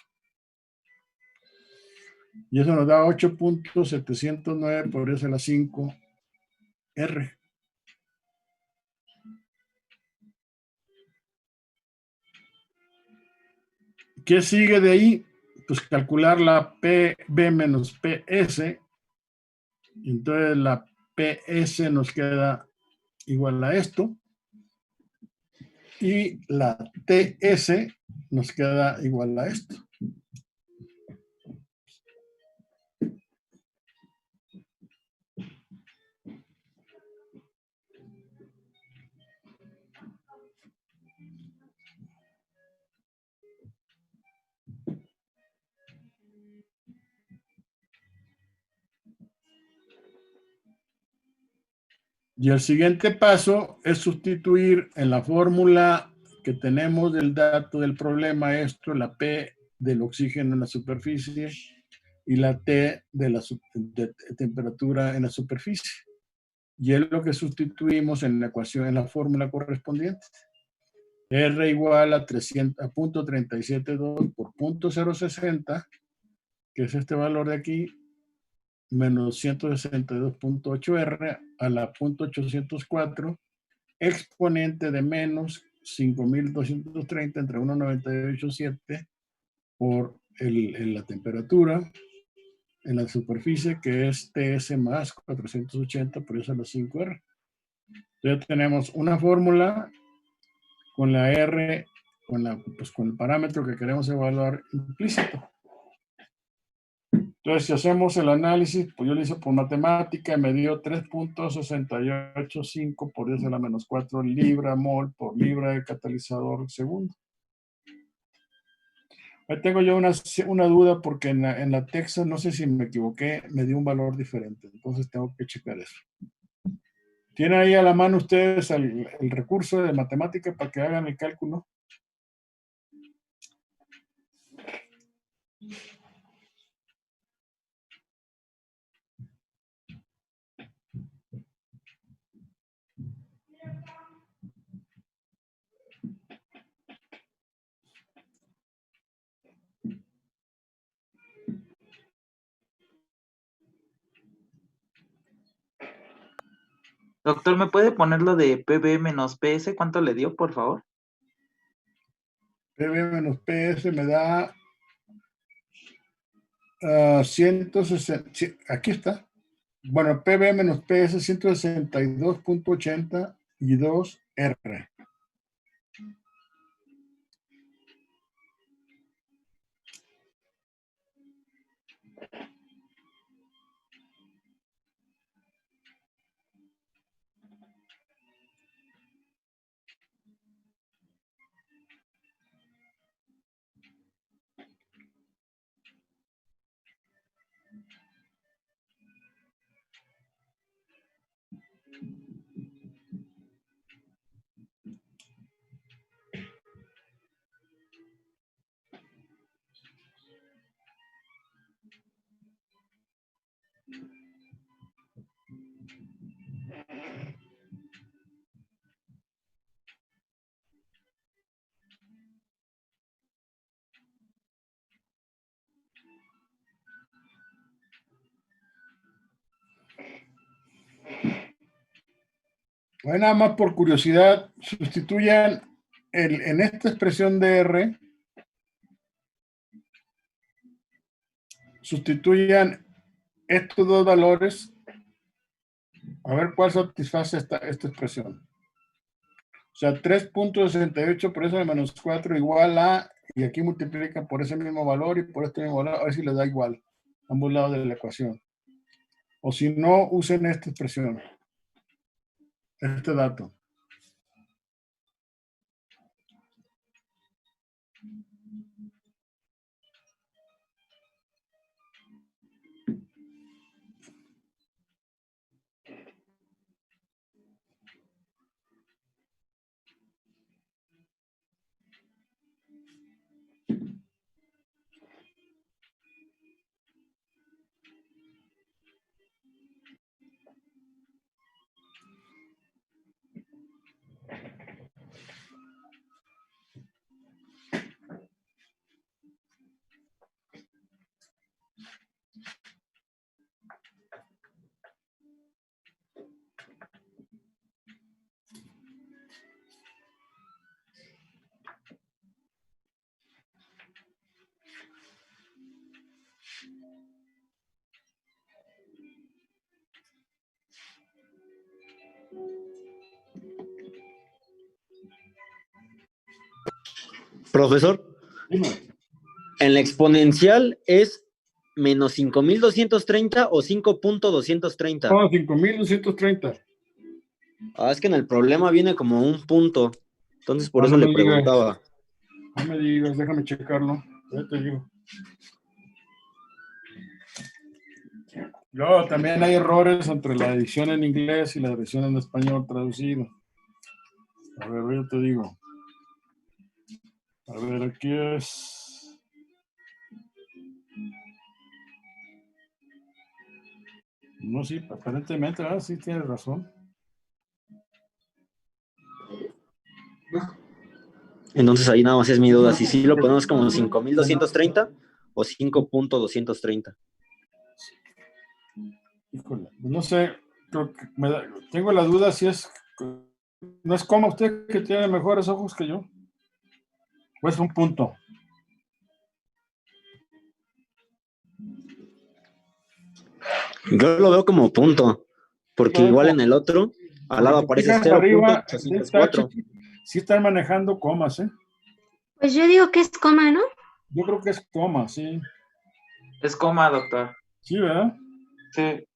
[SPEAKER 1] Y eso nos da 8.709 por eso la 5 R. ¿Qué sigue de ahí? Pues calcular la PB menos PS. Entonces la PS nos queda igual a esto. Y la TS nos queda igual a esto. Y el siguiente paso es sustituir en la fórmula que tenemos del dato del problema esto, la P del oxígeno en la superficie y la T de la temperatura en la superficie. Y es lo que sustituimos en la ecuación, en la fórmula correspondiente. R igual a 300.372 por 0.060, que es este valor de aquí, menos 162.8 R a la 0.804, exponente de menos 5.230 entre 1,987 por la temperatura en la superficie, que es TS más 480, por eso los 5R. Entonces tenemos una fórmula con la R, con el parámetro que queremos evaluar implícito. Entonces, si hacemos el análisis, pues yo lo hice por matemática y me dio 3.685 por 10 a la menos 4 libra mol por libra de catalizador segundo. Ahí tengo yo una duda porque en la Texas, no sé si me equivoqué, me dio un valor diferente. Entonces tengo que checar eso. ¿Tienen ahí a la mano ustedes el recurso de matemática para que hagan el cálculo?
[SPEAKER 2] Doctor, ¿me puede poner lo de PB menos PS? ¿Cuánto le dio, por favor?
[SPEAKER 1] PB menos PS me da 160. Aquí está. Bueno, PB menos PS 162.82 R. Bueno, nada más por curiosidad, sustituyan en esta expresión de R, sustituyan estos dos valores, a ver cuál satisface esta expresión. O sea, 3.68 por eso de menos 4 igual a, y aquí multiplican por ese mismo valor y por este mismo valor, a ver si les da igual, ambos lados de la ecuación. O si no, usen esta expresión, este dato.
[SPEAKER 4] Profesor,
[SPEAKER 1] Dime.
[SPEAKER 4] ¿en la exponencial es menos 5.230 o 5.230?
[SPEAKER 1] No, 5.230.
[SPEAKER 4] Ah, es que en el problema viene como un punto. Entonces por eso
[SPEAKER 1] No
[SPEAKER 4] le
[SPEAKER 1] me digas.
[SPEAKER 4] preguntaba.
[SPEAKER 1] No me digas, déjame checarlo. Ya te digo. Luego también hay errores entre la edición en inglés y la edición en español traducido. A ver, yo te digo. A ver, aquí es... No, sí, aparentemente, sí tienes razón.
[SPEAKER 4] Entonces ahí nada más es mi duda, si sí lo ponemos como 5230 o 5.230.
[SPEAKER 1] Híjole, no sé, creo que tengo la duda si es... ¿No es como usted que tiene mejores ojos que yo? ¿O es un punto?
[SPEAKER 4] Yo lo veo como punto, porque igual en el otro, al lado aparece
[SPEAKER 1] arriba,
[SPEAKER 4] 0.804.
[SPEAKER 1] Sí están manejando comas, ¿eh?
[SPEAKER 3] Pues yo digo que es coma, ¿no?
[SPEAKER 1] Yo creo que es coma, sí.
[SPEAKER 2] Es coma, doctor.
[SPEAKER 1] Sí, ¿verdad?
[SPEAKER 2] Sí.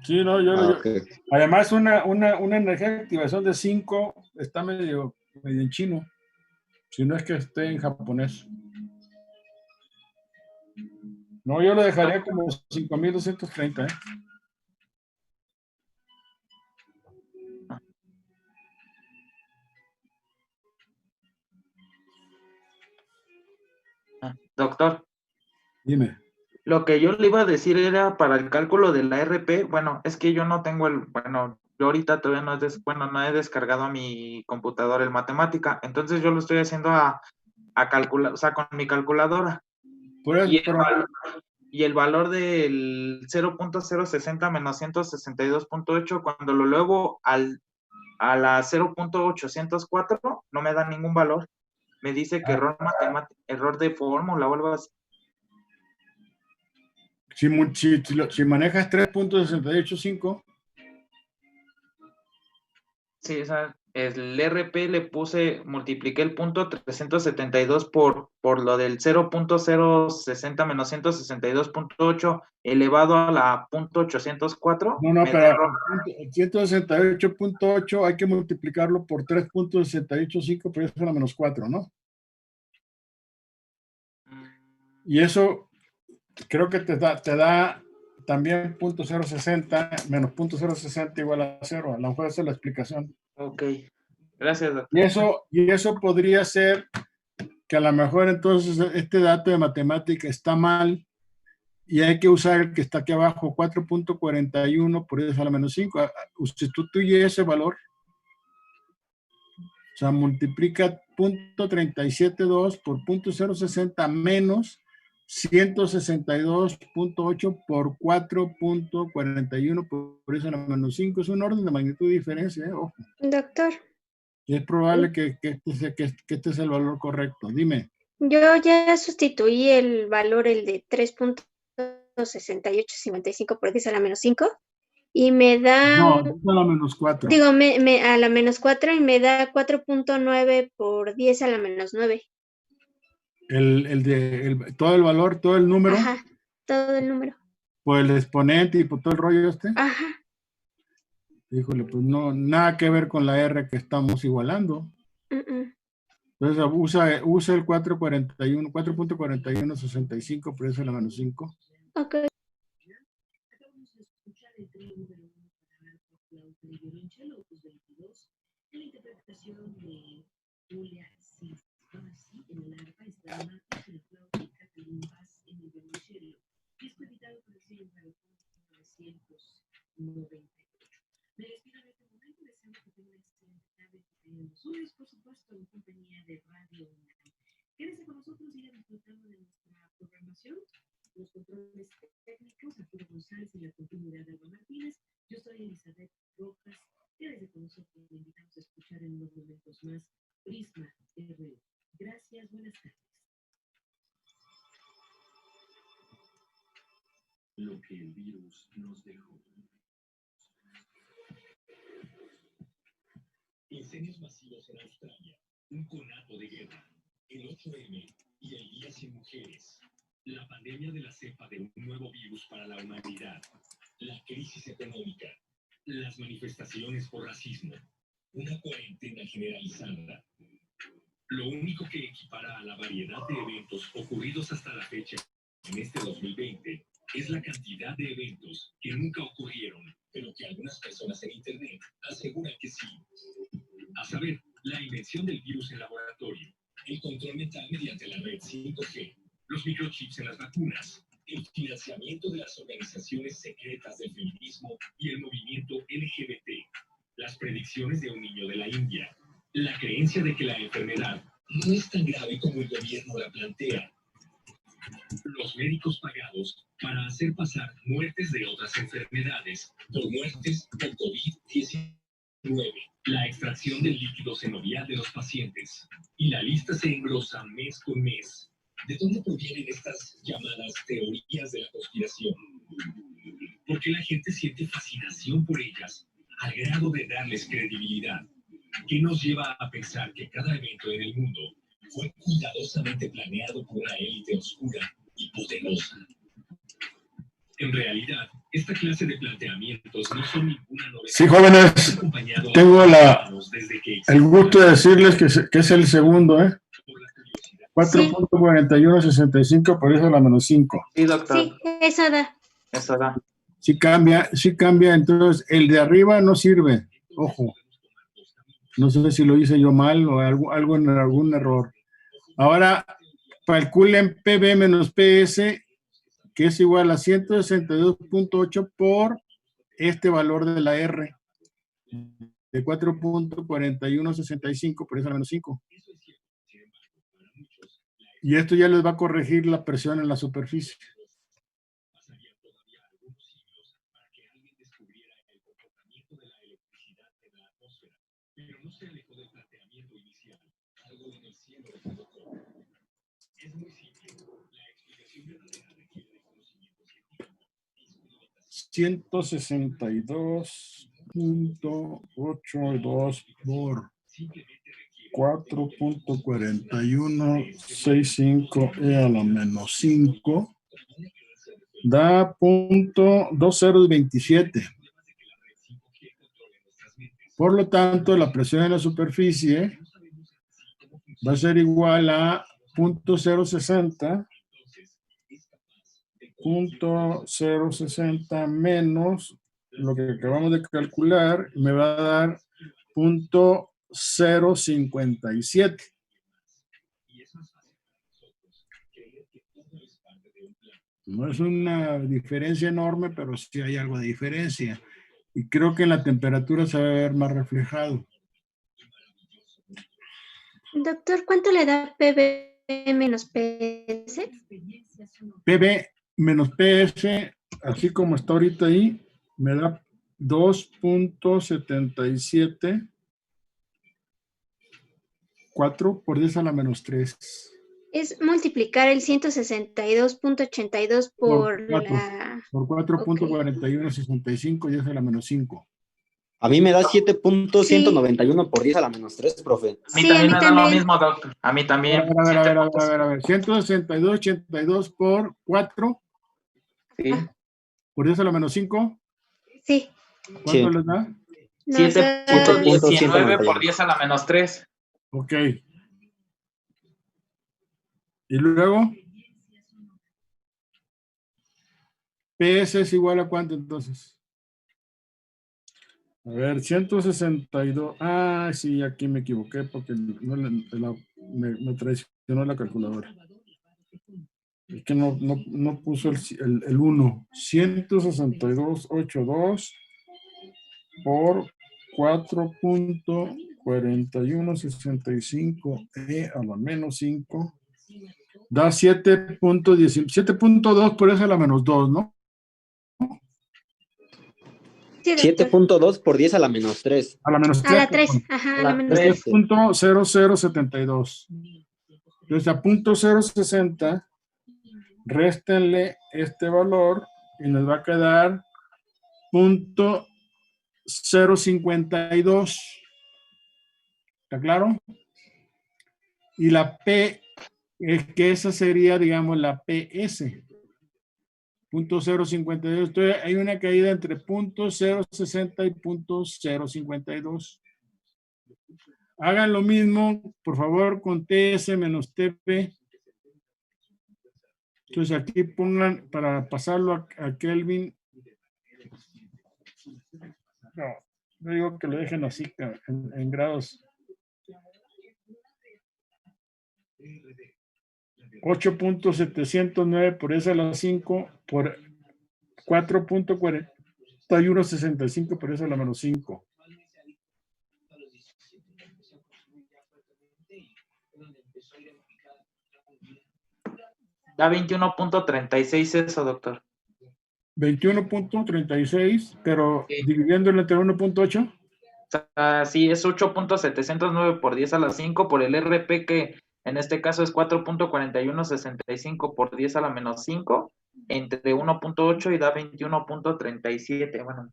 [SPEAKER 1] Sí, no,
[SPEAKER 4] Okay.
[SPEAKER 1] Además, una energía de activación de 5 está medio en chino. Si no es que esté en japonés. No, yo lo dejaría como 5230, ¿eh?
[SPEAKER 2] Doctor,
[SPEAKER 1] Dime.
[SPEAKER 2] lo que yo le iba a decir era para el cálculo de la RP, bueno, es que yo no tengo yo ahorita todavía no he descargado a mi computadora el matemática, entonces yo lo estoy haciendo a calcular, o sea, con mi calculadora.
[SPEAKER 1] Por eso,
[SPEAKER 2] Y el valor del 0.060 menos 162.8, cuando lo luego a la 0.804, no me da ningún valor. Me dice que error matemático, error de fórmula o algo así.
[SPEAKER 1] Si manejas 3.685.
[SPEAKER 2] Sí, o sea, el RP multipliqué el punto 372 por lo del 0.060 menos 162.8 elevado a la punto 804.
[SPEAKER 1] No, pero el 168.8 hay que multiplicarlo por 3.685, pero eso es la menos 4, ¿no? Y eso creo que te da también .060 menos .060 igual a 0. A lo mejor esa es la explicación.
[SPEAKER 2] Ok, gracias, doctor.
[SPEAKER 1] Y eso podría ser que a lo mejor entonces este dato de matemática está mal y hay que usar el que está aquí abajo, 4.41 por eso a la menos 5. Sustituye ese valor. O sea, multiplica .372 por .060 menos 162.8 por 4.41 por eso a la menos 5. Es un orden de magnitud de diferencia, ojo.
[SPEAKER 3] Doctor.
[SPEAKER 1] Y es probable que este es el valor correcto. Dime.
[SPEAKER 3] Yo ya sustituí el valor, el de 3.6855 por 10 a la menos 5, y me da...
[SPEAKER 1] No, a la menos 4.
[SPEAKER 3] Digo, a la menos 4 y me da 4.9 por 10 a la menos 9.
[SPEAKER 1] Todo el valor, todo el número.
[SPEAKER 3] Ajá, todo el número.
[SPEAKER 1] Por el exponente y por todo el rollo este.
[SPEAKER 3] Ajá.
[SPEAKER 1] Híjole, pues no, nada que ver con la R que estamos igualando. Entonces usa el 4.4165 por eso a la menos 5.
[SPEAKER 3] Ok.
[SPEAKER 6] Me despido en este momento deseando que tengan una excelente tarde, que tengan los suyos, por supuesto, en compañía de Radio UNAM. Quédense con nosotros y sigan disfrutando de nuestra programación. Los controles técnicos, Arturo González y la continuidad de Alba Martínez. Yo soy Elizabeth Rojas. Quédense con nosotros, le invitamos a escuchar en unos momentos más Prisma RU. Gracias, buenas tardes. Lo que el virus nos dejó. Incendios masivos en Australia, un conato de guerra, el 8M y el Día Sin Mujeres, la pandemia de la cepa de un nuevo virus para la humanidad, la crisis económica, las manifestaciones por racismo, una cuarentena generalizada. Lo único que equipara a la variedad de eventos ocurridos hasta la fecha en este 2020
[SPEAKER 7] es la cantidad de eventos que nunca ocurrieron, pero que algunas personas en Internet aseguran que sí. A saber, la invención del virus en laboratorio, el control mental mediante la red 5G, los microchips en las vacunas, el financiamiento de las organizaciones secretas del feminismo y el movimiento LGBT, las predicciones de un niño de la India, la creencia de que la enfermedad no es tan grave como el gobierno la plantea, los médicos pagados para hacer pasar muertes de otras enfermedades por muertes por COVID-19, la extracción del líquido sinovial de los pacientes. Y la lista se engrosa mes con mes. ¿De dónde provienen estas llamadas teorías de la conspiración? ¿Por qué la gente siente fascinación por ellas al grado de darles credibilidad? ¿Qué nos lleva a pensar que cada evento en el mundo fue cuidadosamente planeado por una élite oscura y poderosa? En realidad, esta clase de planteamientos no son ninguna novedad.
[SPEAKER 1] Sí, jóvenes, tengo el gusto de decirles que es el segundo, 4.4165 por eso la menos 5.
[SPEAKER 2] Sí, doctor.
[SPEAKER 3] Sí, eso da.
[SPEAKER 2] Eso da.
[SPEAKER 1] Sí cambia, entonces el de arriba no sirve, ojo. No sé si lo hice yo mal o algo en algún error. Ahora, calculen PB menos PS, que es igual a 162.8 por este valor de la R, de 4.4165, por eso la menos 5. Y esto ya les va a corregir la presión en la superficie.
[SPEAKER 7] Pero no se alejó del planteamiento inicial. Algo en el cielo le provocó. Es muy simple. La explicación verdadera requiere de conocimiento científico.
[SPEAKER 1] 162.82 por 4.4165 a la menos 5 da .2027. Por lo tanto, la presión en la superficie va a ser igual a .060 menos lo que acabamos de calcular, me va a dar .057. No es una diferencia enorme, pero sí hay algo de diferencia. Y creo que en la temperatura se va a ver más reflejado.
[SPEAKER 3] Doctor, ¿cuánto le da PB menos PS?
[SPEAKER 1] PB menos PS, así como está ahorita ahí, me da 2.77 4 por 10 a la menos 3.
[SPEAKER 3] Es multiplicar el 162.82 por la...
[SPEAKER 1] Por 4.4165 10 a la menos 5.
[SPEAKER 4] A mí me da 7.191 por 10 a la menos 3, profe.
[SPEAKER 2] A mí también me da lo mismo, doctor. A mí también.
[SPEAKER 1] A ver. 162.82 por 4.
[SPEAKER 2] Sí.
[SPEAKER 1] ¿Por 10 a la menos 5?
[SPEAKER 3] Sí.
[SPEAKER 1] ¿Cuánto les da?
[SPEAKER 2] 7.19 por 10 a la menos 3.
[SPEAKER 1] Ok. ¿Y luego? PS es igual a cuánto entonces? A ver, 162. Ah, sí, aquí me equivoqué porque no, me traicionó la calculadora. Es que no puso el 1. 162.82 por 4.4165 a la menos 5 da 7.2 por eso a la menos 2, ¿no?
[SPEAKER 4] 7.2 por 10 a la menos 3.
[SPEAKER 1] A la menos 3.
[SPEAKER 3] A la 3, ajá, a la menos 3.
[SPEAKER 1] 7.0072. Entonces a .060 réstenle este valor y nos va a quedar .052. ¿Está claro? Y la P, es que esa sería, digamos, la PS. .052. Entonces hay una caída entre .060 y .052. Hagan lo mismo, por favor, con TS menos TP. Entonces aquí pongan, para pasarlo a Kelvin, no, yo digo que lo dejen así, en grados. 8.709 por esa a la 5 por 4.4165 por esa a la menos 5.
[SPEAKER 2] Da 21.36 eso, doctor.
[SPEAKER 1] 21.36, pero
[SPEAKER 2] Sí.
[SPEAKER 1] dividiéndolo entre 1.8.
[SPEAKER 2] O sea, sí, es 8.709 por 10 a la 5 por el RP, que en este caso es 4.4165 por 10 a la menos 5, entre 1.8 y da 21.37. Bueno,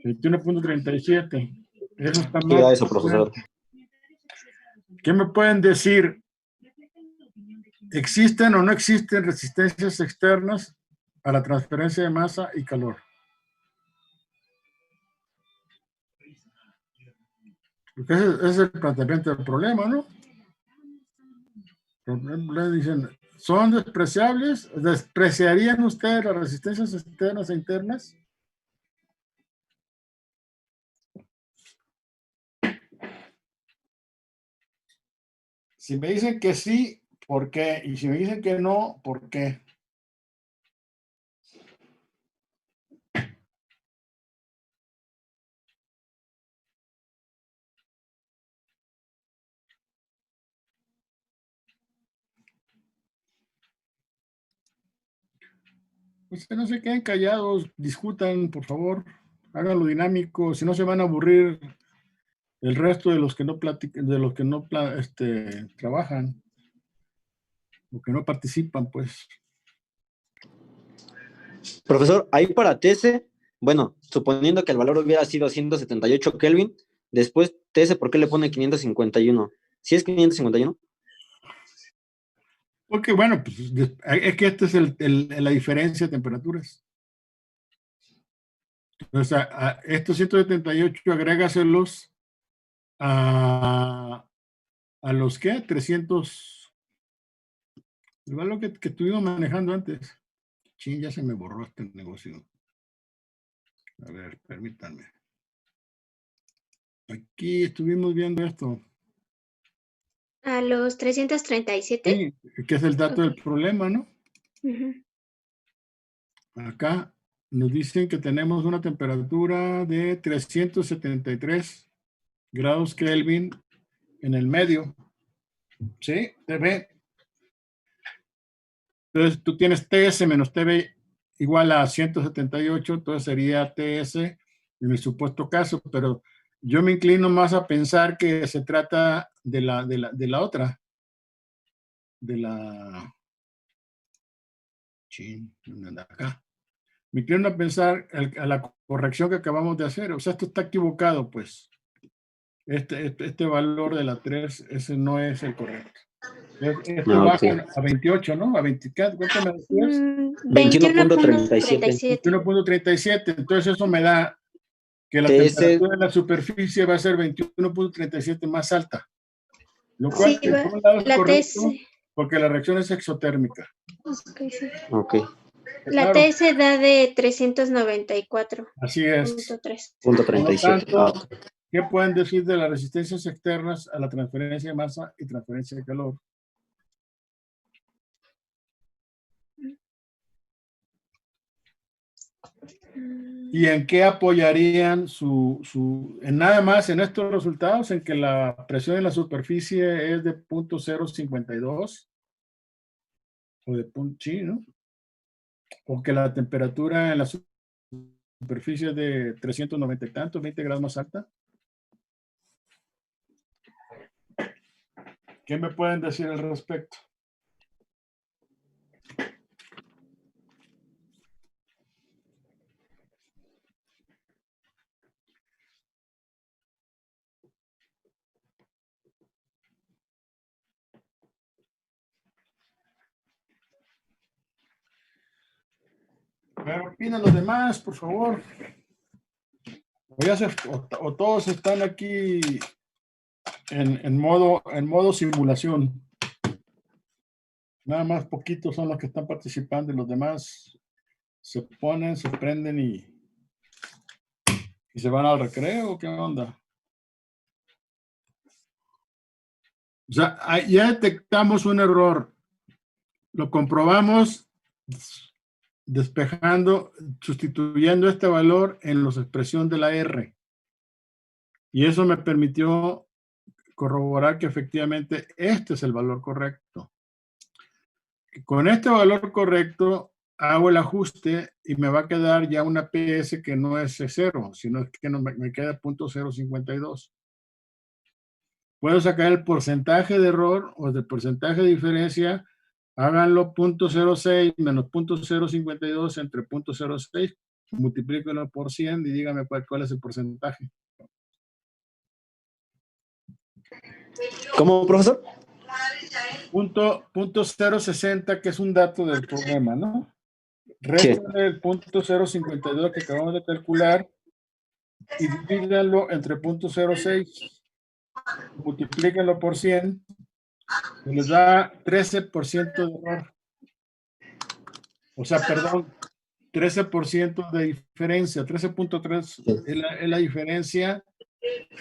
[SPEAKER 1] 21.37. Eso está
[SPEAKER 4] ¿Qué
[SPEAKER 1] mal.
[SPEAKER 4] da eso, profesor?
[SPEAKER 1] ¿Qué me pueden decir? ¿Existen o no existen resistencias externas a la transferencia de masa y calor? Porque ese es el planteamiento del problema, ¿no? Le dicen, ¿son despreciables? ¿Despreciarían ustedes las resistencias externas e internas? Si me dicen que sí, ¿por qué? Y si me dicen que no, ¿por qué? Pues que no se queden callados, discutan, por favor, háganlo dinámico, si no se van a aburrir el resto de los que no platican, de los que no trabajan, o que no participan, pues.
[SPEAKER 4] Profesor, ahí para TS, bueno, suponiendo que el valor hubiera sido 178 Kelvin, después TS, ¿por qué le pone 551? ¿Sí es 551?
[SPEAKER 1] Porque bueno, pues es que esta es la diferencia de temperaturas. O sea, a estos 178 agrégaselos a los que 300, igual lo que estuvimos manejando antes. Chin, ya se me borró este negocio. A ver, permítanme. Aquí estuvimos viendo esto.
[SPEAKER 3] A los 337.
[SPEAKER 1] Sí, que es el dato del problema, ¿no?
[SPEAKER 3] Uh-huh.
[SPEAKER 1] Acá nos dicen que tenemos una temperatura de 373 grados Kelvin en el medio. ¿Sí? TV. Entonces tú tienes TS menos TV igual a 178, entonces sería TS en el supuesto caso, pero yo me inclino más a pensar que se trata de la otra, de la... acá. Me inclino a pensar a la corrección que acabamos de hacer, o sea, esto está equivocado, pues. Este valor de la 3, ese no es el correcto. Esto baja a 28, ¿no? A 20, ¿cuánto me decías?
[SPEAKER 4] 21.37.
[SPEAKER 1] 21.37. Entonces eso me da que la
[SPEAKER 4] TS,
[SPEAKER 1] temperatura de la superficie va a ser 21.37 más alta. Lo cual,
[SPEAKER 3] sí,
[SPEAKER 1] por un lado es
[SPEAKER 3] la
[SPEAKER 1] correcto,
[SPEAKER 3] TS.
[SPEAKER 1] porque la reacción es exotérmica.
[SPEAKER 3] Okay, sí.
[SPEAKER 4] ok.
[SPEAKER 3] La
[SPEAKER 1] Claro,
[SPEAKER 3] TS da de 394.
[SPEAKER 1] así es.
[SPEAKER 4] Punto
[SPEAKER 1] Por lo
[SPEAKER 4] 37.
[SPEAKER 1] tanto, ¿qué pueden decir de las resistencias externas a la transferencia de masa y transferencia de calor? ¿Y en qué apoyarían en nada más en estos resultados, en que la presión en la superficie es de 0.052 o de sí, ¿no? O que la temperatura en la superficie es de 390 y tantos, 20 grados más alta? ¿Qué me pueden decir al respecto? Pero opinan los demás, por favor. O todos están aquí en modo simulación. Nada más poquitos son los que están participando y los demás se ponen, se prenden y se van al recreo. ¿Qué onda? O sea, ya detectamos un error. Lo comprobamos despejando, sustituyendo este valor en la expresión de la R. Y eso me permitió corroborar que efectivamente este es el valor correcto. Con este valor correcto hago el ajuste y me va a quedar ya una PS que no es 0, sino que me queda 0.052. Puedo sacar el porcentaje de error o el porcentaje de diferencia. Háganlo 0.06 menos 0.052 entre 0.06, multiplíquenlo por 100 y díganme cuál es el porcentaje.
[SPEAKER 4] ¿Cómo, profesor?
[SPEAKER 1] Punto 0.60, que es un dato del problema, ¿no?
[SPEAKER 4] Sí.
[SPEAKER 1] Réstale el 0.052 que acabamos de calcular y divídanlo entre 0.06. Multiplíquenlo por 100. Y les da 13% de error. O sea, perdón, 13% de diferencia. 13.3 es la diferencia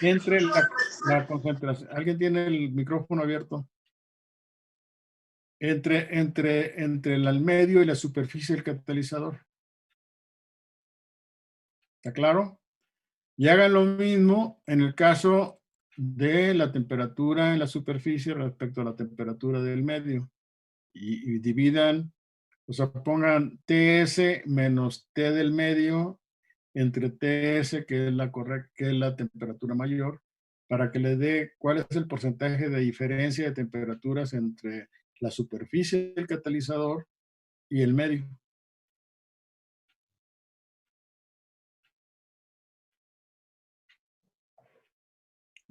[SPEAKER 1] entre la concentración. ¿Alguien tiene el micrófono abierto? Entre el medio y la superficie del catalizador. ¿Está claro? Y hagan lo mismo en el caso de la temperatura en la superficie respecto a la temperatura del medio. Y dividan, o sea, pongan TS menos T del medio entre TS, que es la temperatura mayor, para que le dé cuál es el porcentaje de diferencia de temperaturas entre la superficie del catalizador y el medio.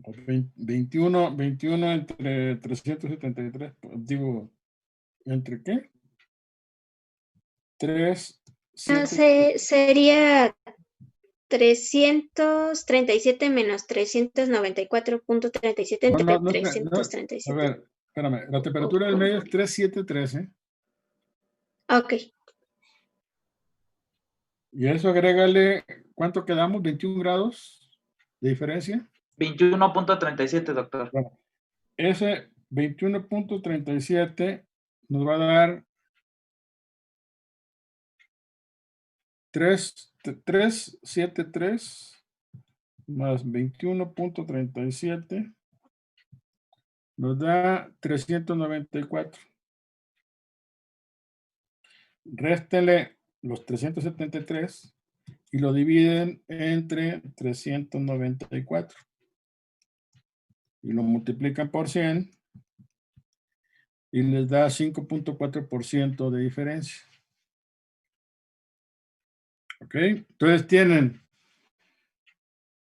[SPEAKER 1] O 21 entre 373, digo, ¿entre qué? 3, 7.
[SPEAKER 3] Sería 337 menos 394.37 entre 337.
[SPEAKER 1] A ver, espérame, la temperatura del medio es 373, ¿eh?
[SPEAKER 3] Ok.
[SPEAKER 1] Y eso agrégale, ¿cuánto quedamos? ¿21 grados de diferencia?
[SPEAKER 2] 21.37, doctor.
[SPEAKER 1] Bueno, ese 21.37 nos va a dar 373 más 21.37 nos da 394. Réstele los 373 y lo dividen entre 394. Y lo multiplican por 100 y les da 5.4% de diferencia. ¿Ok? Entonces tienen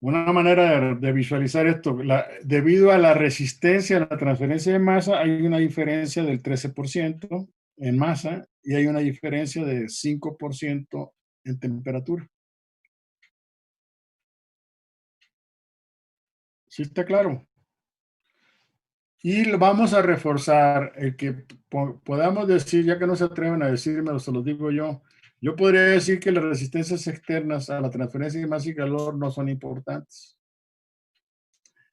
[SPEAKER 1] una manera de visualizar esto. Debido a la resistencia a la transferencia de masa, hay una diferencia del 13% en masa y hay una diferencia de 5% en temperatura. ¿Sí está claro? Y lo vamos a reforzar, el que podamos decir, ya que no se atreven a decírmelo, se lo digo yo. Yo podría decir que las resistencias externas a la transferencia de masa y calor no son importantes.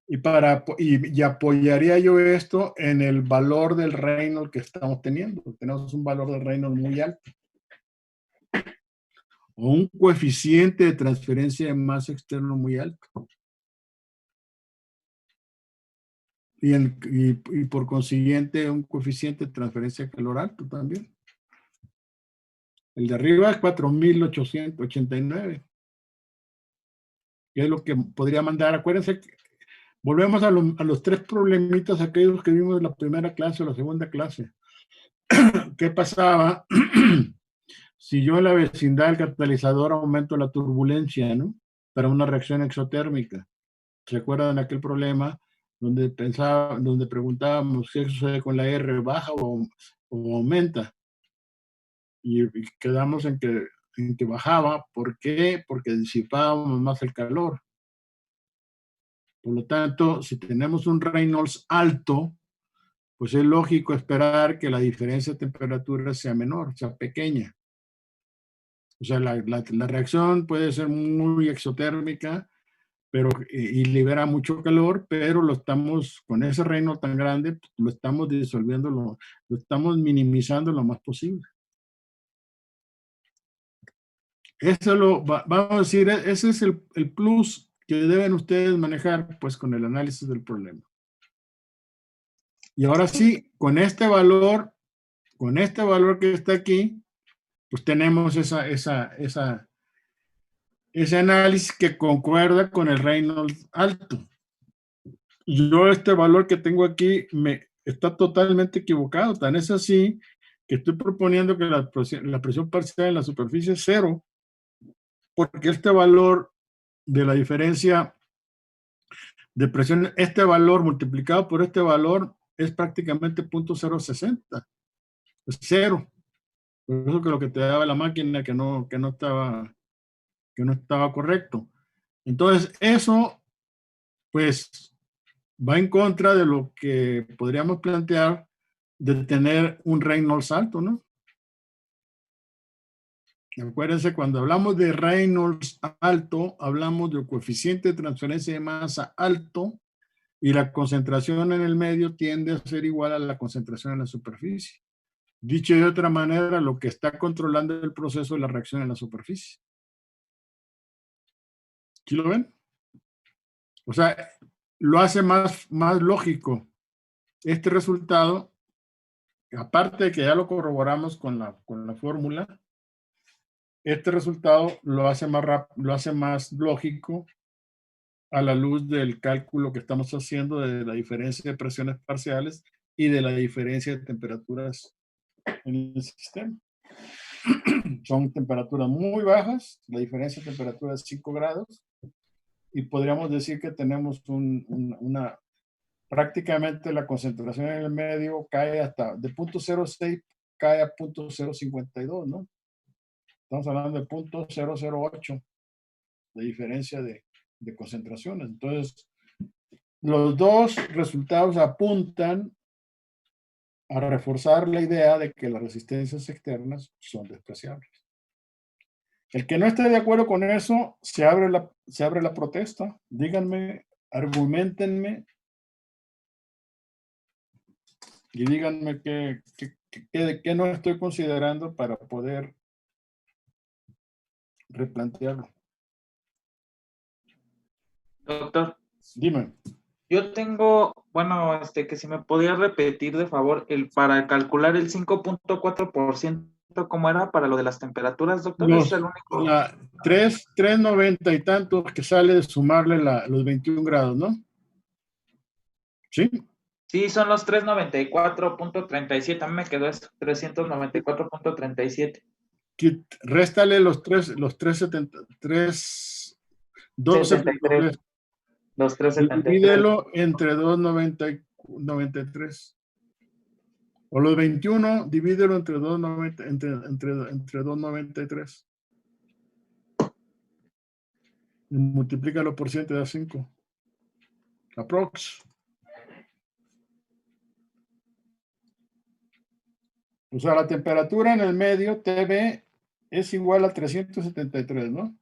[SPEAKER 1] Y apoyaría yo esto en el valor del Reynolds que estamos teniendo. Tenemos un valor del Reynolds muy alto. O un coeficiente de transferencia de masa externo muy alto. Y por consiguiente, un coeficiente de transferencia de calor alto también. El de arriba es 4.889. Que es lo que podría mandar. Acuérdense que volvemos a los 3 problemitas aquellos que vimos en la primera clase o la segunda clase. ¿Qué pasaba si yo en la vecindad del catalizador aumento la turbulencia, ¿no? Para una reacción exotérmica? ¿Se acuerdan de aquel problema donde preguntábamos qué sucede con la R, baja o aumenta? Y quedamos en que bajaba. ¿Por qué? Porque disipábamos más el calor. Por lo tanto, si tenemos un Reynolds alto, pues es lógico esperar que la diferencia de temperatura sea menor, sea pequeña. O sea, la reacción puede ser muy exotérmica, pero, y libera mucho calor, pero lo estamos, con ese reino tan grande, lo estamos disolviendo, lo estamos minimizando lo más posible. Eso vamos a decir, ese es el plus que deben ustedes manejar, pues, con el análisis del problema. Y ahora sí, con este valor que está aquí, pues tenemos ese análisis que concuerda con el Reynolds alto. Yo este valor que tengo aquí está totalmente equivocado. Tan es así que estoy proponiendo que la presión parcial en la superficie es 0, porque este valor de la diferencia de presión, este valor multiplicado por este valor es prácticamente 0.060. Es 0. Por eso que lo que te daba la máquina que no estaba correcto. Entonces, eso, pues, va en contra de lo que podríamos plantear de tener un Reynolds alto, ¿no? Acuérdense, cuando hablamos de Reynolds alto, hablamos del coeficiente de transferencia de masa alto y la concentración en el medio tiende a ser igual a la concentración en la superficie. Dicho de otra manera, lo que está controlando el proceso es la reacción en la superficie. ¿Sí lo ven? O sea, lo hace más lógico este resultado, aparte de que ya lo corroboramos con la fórmula. Este resultado lo hace más lógico a la luz del cálculo que estamos haciendo de la diferencia de presiones parciales y de la diferencia de temperaturas en el sistema. Son temperaturas muy bajas, la diferencia de temperatura es 5 grados, y podríamos decir que tenemos prácticamente la concentración en el medio cae hasta de 0.06, cae a 0.052, ¿no? Estamos hablando de 0.008 de diferencia de concentraciones. Entonces, los dos resultados apuntan a reforzar la idea de que las resistencias externas son despreciables. El que no esté de acuerdo con eso, se abre la protesta. Díganme, argumentenme y díganme qué no estoy considerando para poder replantearlo.
[SPEAKER 2] Doctor.
[SPEAKER 1] Dime.
[SPEAKER 2] Yo tengo, bueno, que si me podía repetir de favor, para calcular el 5.4%, ¿cómo era para lo de las temperaturas, doctor? Es el único.
[SPEAKER 1] 390 y tantos que sale de sumarle los 21 grados, ¿no? ¿Sí?
[SPEAKER 2] Sí, son los 394.37. A mí me quedó eso, 394.37.
[SPEAKER 1] Réstale los 373.
[SPEAKER 2] Los 373.
[SPEAKER 1] Divídelo entre 293. O los 21, divídelo entre 293. Y multiplícalo por 100, te da 5. Aprox. O sea, la temperatura en el medio, TB, es igual a 373, ¿no?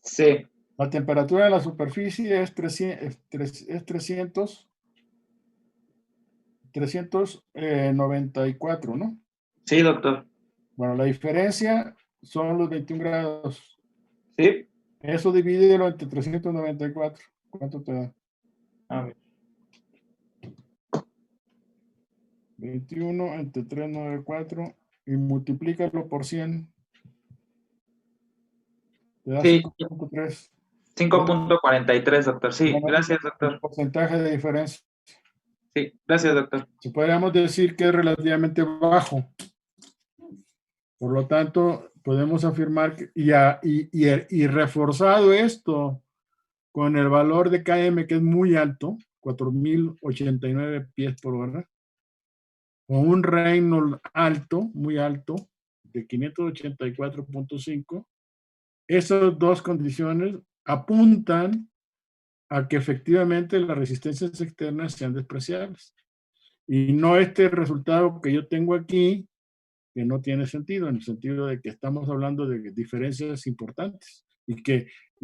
[SPEAKER 2] Sí.
[SPEAKER 1] La temperatura de la superficie es 394, ¿no?
[SPEAKER 2] Sí, doctor.
[SPEAKER 1] Bueno, la diferencia son los 21 grados.
[SPEAKER 2] Sí.
[SPEAKER 1] Eso divídelo entre 394. ¿Cuánto te da?
[SPEAKER 2] A ver.
[SPEAKER 1] 21 entre 394 y multiplícalo por 100. Te da 5.3.
[SPEAKER 2] 5.43, doctor. Sí,
[SPEAKER 1] Bueno,
[SPEAKER 2] gracias, doctor.
[SPEAKER 1] El porcentaje de diferencia.
[SPEAKER 2] Sí, gracias, doctor.
[SPEAKER 1] Podríamos decir que es relativamente bajo. Por lo tanto, podemos afirmar que, y reforzado esto con el valor de KM, que es muy alto, 4.089 pies por hora, con un Reynolds alto, muy alto, de 584.5, esas dos condiciones apuntan a que efectivamente las resistencias externas sean despreciables. Y no este resultado que yo tengo aquí, que no tiene sentido, en el sentido de que estamos hablando de diferencias importantes y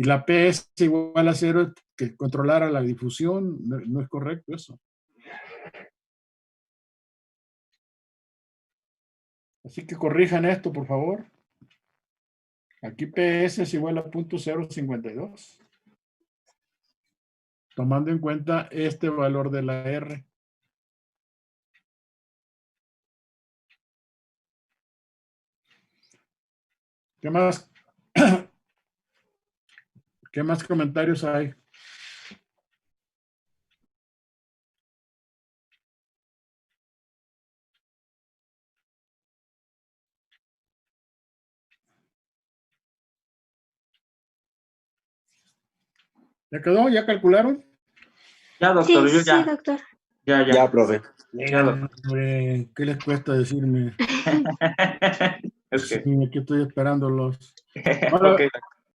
[SPEAKER 1] la P es igual a 0, que controlara la difusión, no es correcto eso. Así que corrijan esto, por favor. Aquí PS es igual a 0.052. Tomando en cuenta este valor de la R. ¿Qué más? ¿Qué más comentarios hay? ¿Ya quedó? ¿Ya calcularon?
[SPEAKER 2] Ya, doctor,
[SPEAKER 3] Sí,
[SPEAKER 2] yo ya.
[SPEAKER 3] sí, doctor.
[SPEAKER 4] Ya, profe.
[SPEAKER 2] Ya, doctor.
[SPEAKER 1] ¿Qué les cuesta decirme?
[SPEAKER 2] Es que,
[SPEAKER 1] Sí, aquí estoy esperándolos.
[SPEAKER 2] ok,
[SPEAKER 1] Ahora,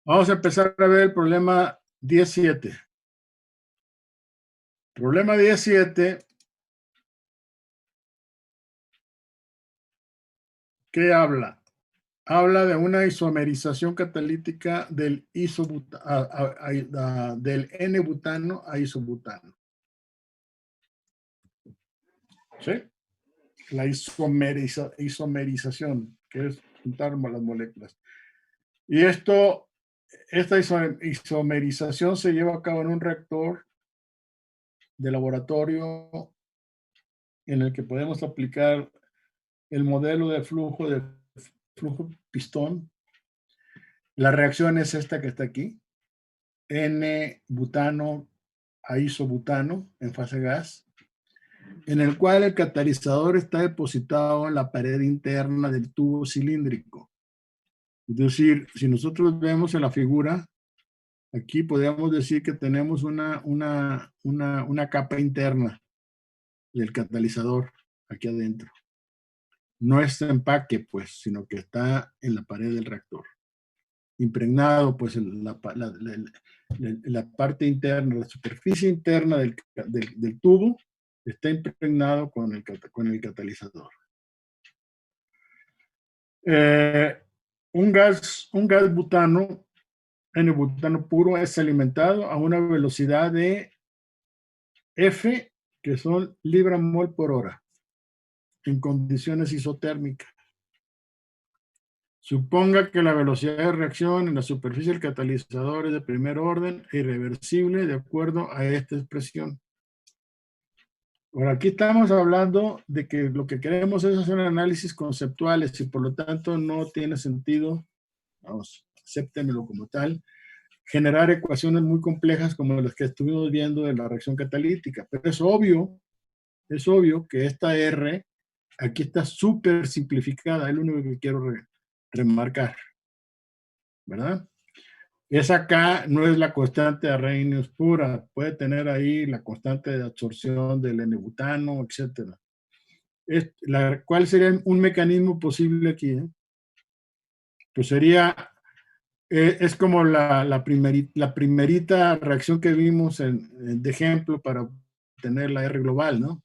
[SPEAKER 1] vamos a empezar a ver el problema 17. Problema 17. ¿Qué habla? Habla de una isomerización catalítica del del N-butano a isobutano. ¿Sí? La isomerización, que es juntar las moléculas. Y esta isomerización se lleva a cabo en un reactor de laboratorio en el que podemos aplicar el modelo de flujo pistón. La reacción es esta que está aquí. N-butano a isobutano en fase gas, en el cual el catalizador está depositado en la pared interna del tubo cilíndrico. Es decir, si nosotros vemos en la figura, aquí podemos decir que tenemos una capa interna del catalizador aquí adentro. No es empaque, pues, sino que está en la pared del reactor. Impregnado, pues, la parte interna, la superficie interna del tubo está impregnado con el catalizador. Un gas butano, N-butano puro, es alimentado a una velocidad de F, que son libra-mol por hora, en condiciones isotérmicas. Suponga que la velocidad de reacción en la superficie del catalizador es de primer orden e irreversible de acuerdo a esta expresión. Ahora, aquí estamos hablando de que lo que queremos es hacer análisis conceptuales y por lo tanto no tiene sentido, vamos, acéptenmelo como tal, generar ecuaciones muy complejas como las que estuvimos viendo de la reacción catalítica. Pero es obvio que esta R aquí está súper simplificada, es lo único que quiero remarcar, ¿verdad? Esa K no es la constante de Arrhenius pura, puede tener ahí la constante de absorción del N-butano, etc. ¿Cuál sería un mecanismo posible aquí? Pues sería, es como la primerita reacción que vimos de ejemplo para tener la R global, ¿no?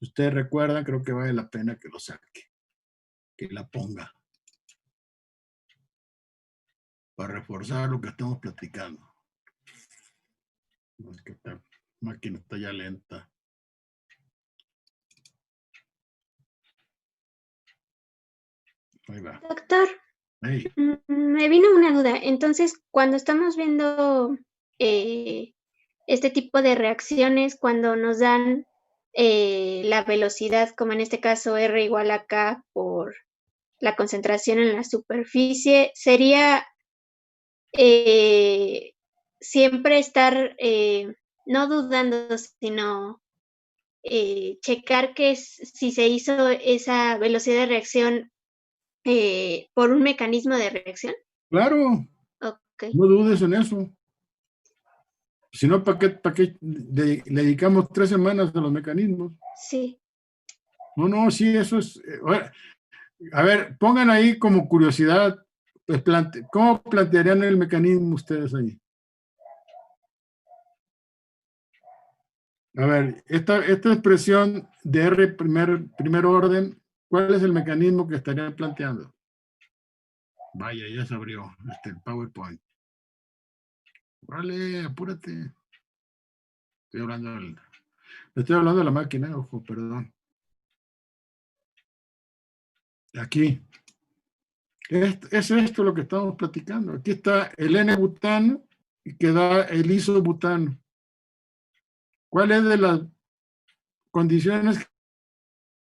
[SPEAKER 1] Ustedes recuerdan, creo que vale la pena que lo saque, que la ponga, para reforzar lo que estamos platicando. No, es que esta máquina está ya lenta. Ahí va.
[SPEAKER 3] Doctor,
[SPEAKER 1] Hey.
[SPEAKER 3] me vino una duda. Entonces, cuando estamos viendo este tipo de reacciones, cuando nos dan la velocidad, como en este caso R igual a K por la concentración en la superficie, sería siempre estar no dudando, sino checar si se hizo esa velocidad de reacción por un mecanismo de reacción.
[SPEAKER 1] Claro,
[SPEAKER 3] Okay.
[SPEAKER 1] no dudes en eso. Si no, ¿para qué le dedicamos 3 semanas a los mecanismos?
[SPEAKER 3] Sí.
[SPEAKER 1] No, sí, eso es. A ver, pongan ahí como curiosidad, pues, ¿cómo plantearían el mecanismo ustedes ahí? A ver, esta expresión de R primer orden, ¿cuál es el mecanismo que estarían planteando? Vaya, ya se abrió el PowerPoint. Vale, apúrate. Estoy hablando de la máquina, ojo, perdón. Aquí. Es esto lo que estamos platicando. Aquí está el N-butano y que da el isobutano. ¿Cuál es de las condiciones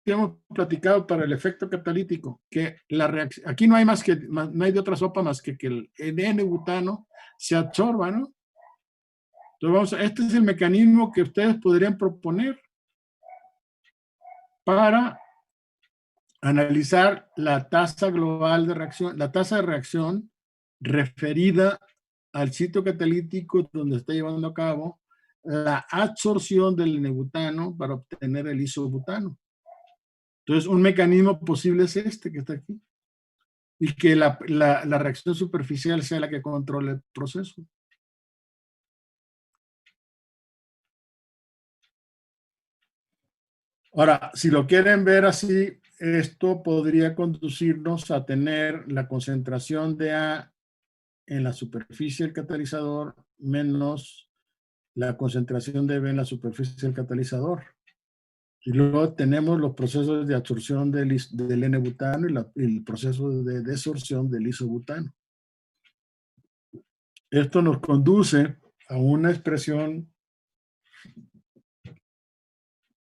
[SPEAKER 1] que hemos platicado para el efecto catalítico? Que la reacción, aquí no hay no hay de otra sopa más que el N-butano se absorba, ¿no? Entonces este es el mecanismo que ustedes podrían proponer para analizar la tasa global de reacción, la tasa de reacción referida al sitio catalítico donde está llevando a cabo la absorción del N-butano para obtener el isobutano. Entonces, un mecanismo posible es este que está aquí. Y que la reacción superficial sea la que controle el proceso. Ahora, si lo quieren ver así, esto podría conducirnos a tener la concentración de A en la superficie del catalizador menos la concentración de B en la superficie del catalizador. Y luego tenemos los procesos de absorción del N-butano y el proceso de desorción del isobutano. Esto nos conduce a una expresión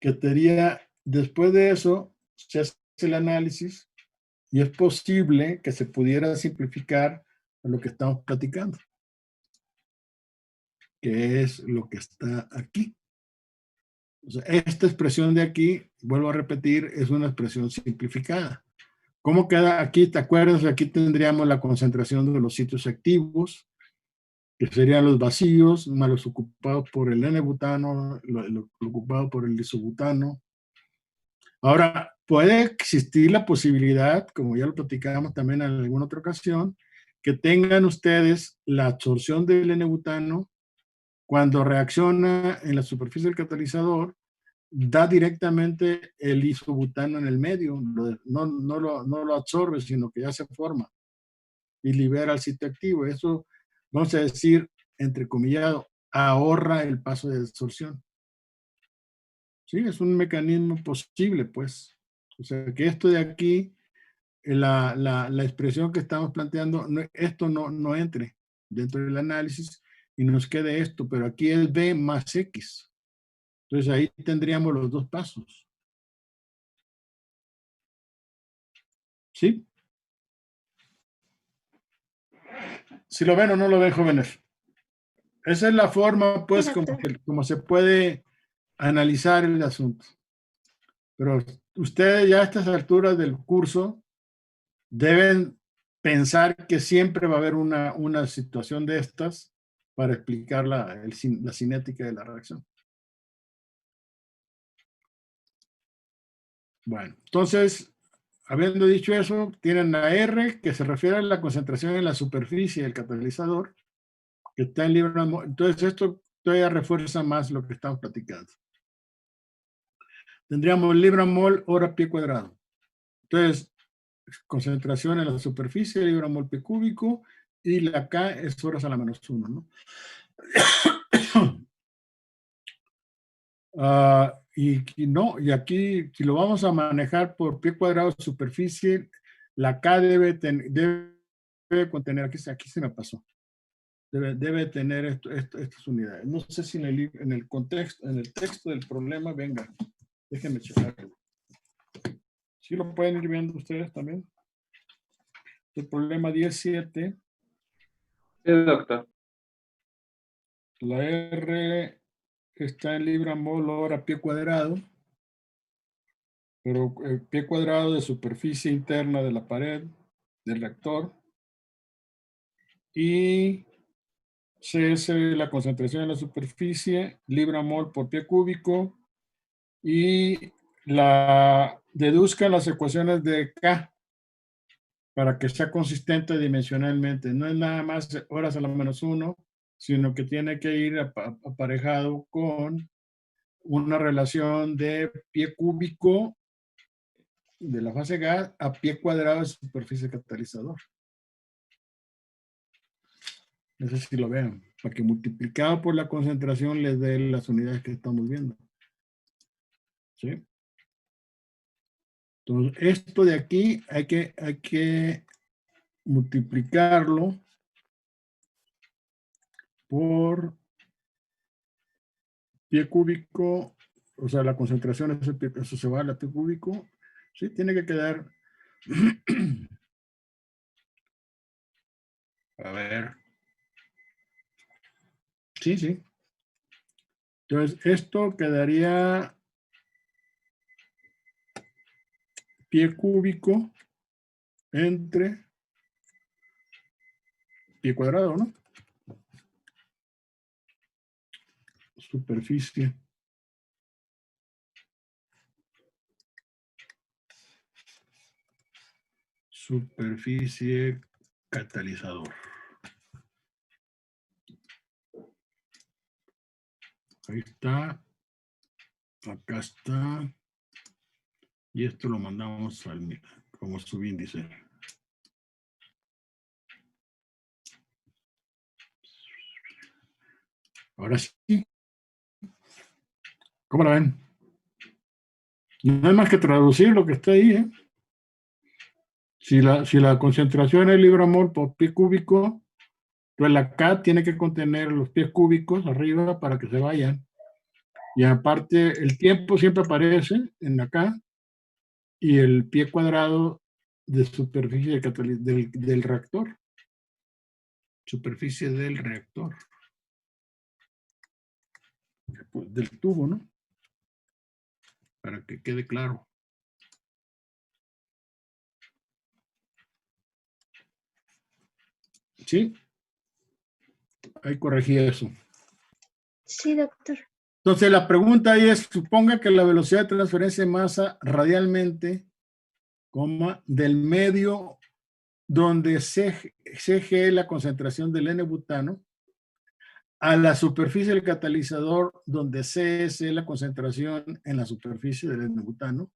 [SPEAKER 1] que sería, después de eso, se hace el análisis y es posible que se pudiera simplificar a lo que estamos platicando, que es lo que está aquí. O sea, esta expresión de aquí, vuelvo a repetir, es una expresión simplificada. ¿Cómo queda aquí? ¿Te acuerdas? Aquí tendríamos la concentración de los sitios activos, que serían los vacíos, más los ocupados por el N-butano, lo ocupado por el isobutano. Ahora, puede existir la posibilidad, como ya lo platicábamos también en alguna otra ocasión, que tengan ustedes la absorción del N-butano cuando reacciona en la superficie del catalizador, da directamente el isobutano en el medio, no lo absorbe, sino que ya se forma y libera el sitio activo. Eso, vamos a decir, entrecomillado, ahorra el paso de absorción. Sí, es un mecanismo posible, pues. O sea, que esto de aquí, la expresión que estamos planteando, esto no entre dentro del análisis y nos quede esto, pero aquí es B más X. Entonces ahí tendríamos los dos pasos. ¿Sí? Si lo ven o no lo ven, jóvenes. Esa es la forma, pues, como se puede analizar el asunto. Pero ustedes ya a estas alturas del curso deben pensar que siempre va a haber una situación de estas para explicar la cinética de la reacción. Bueno, entonces, habiendo dicho eso, tienen la R, que se refiere a la concentración en la superficie del catalizador, que está en libras mol. Entonces, esto todavía refuerza más lo que estamos platicando. Tendríamos libra mol hora pie cuadrado. Entonces, concentración en la superficie, libra mol pie cúbico, y la K es horas a la menos 1, ¿no? Y aquí, si lo vamos a manejar por pie cuadrado de superficie, la K debe contener, aquí se me pasó, debe tener estas unidades. No sé si en el contexto, en el texto del problema, venga, déjenme checarlo. ¿Sí lo pueden ir viendo ustedes también? El problema 17.
[SPEAKER 2] Sí, doctor.
[SPEAKER 1] La R está en libra mol hora pie cuadrado, pero el pie cuadrado de superficie interna de la pared del reactor. Y CS, la concentración en la superficie, libra mol por pie cúbico. Y deduzcan las ecuaciones de K para que sea consistente dimensionalmente. No es nada más horas a la menos 1, sino que tiene que ir aparejado con una relación de pie cúbico de la fase gas a pie cuadrado de superficie catalizador. No sé si lo vean, para que multiplicado por la concentración les dé las unidades que estamos viendo. ¿Sí? Entonces, esto de aquí hay que multiplicarlo por pie cúbico, o sea, la concentración, eso se va a pie cúbico, ¿sí? Tiene que quedar, a ver, sí. Entonces, esto quedaría pie cúbico entre pie cuadrado, ¿no? Superficie. Superficie catalizador. Ahí está. Acá está. Y esto lo mandamos como subíndice. Ahora sí. ¿Cómo la ven? No hay más que traducir lo que está ahí, ¿eh? Si la concentración es libra-mol por pie cúbico, pues la K tiene que contener los pies cúbicos arriba para que se vayan. Y aparte, el tiempo siempre aparece en la K y el pie cuadrado de superficie del reactor. Superficie del reactor. Del tubo, ¿no? Para que quede claro. ¿Sí? Ahí corregí eso.
[SPEAKER 3] Sí, doctor.
[SPEAKER 1] Entonces la pregunta ahí es, suponga que la velocidad de transferencia de masa radialmente, del medio donde CG es la concentración del N-butano, a la superficie del catalizador donde CS es la concentración en la superficie del N-butano.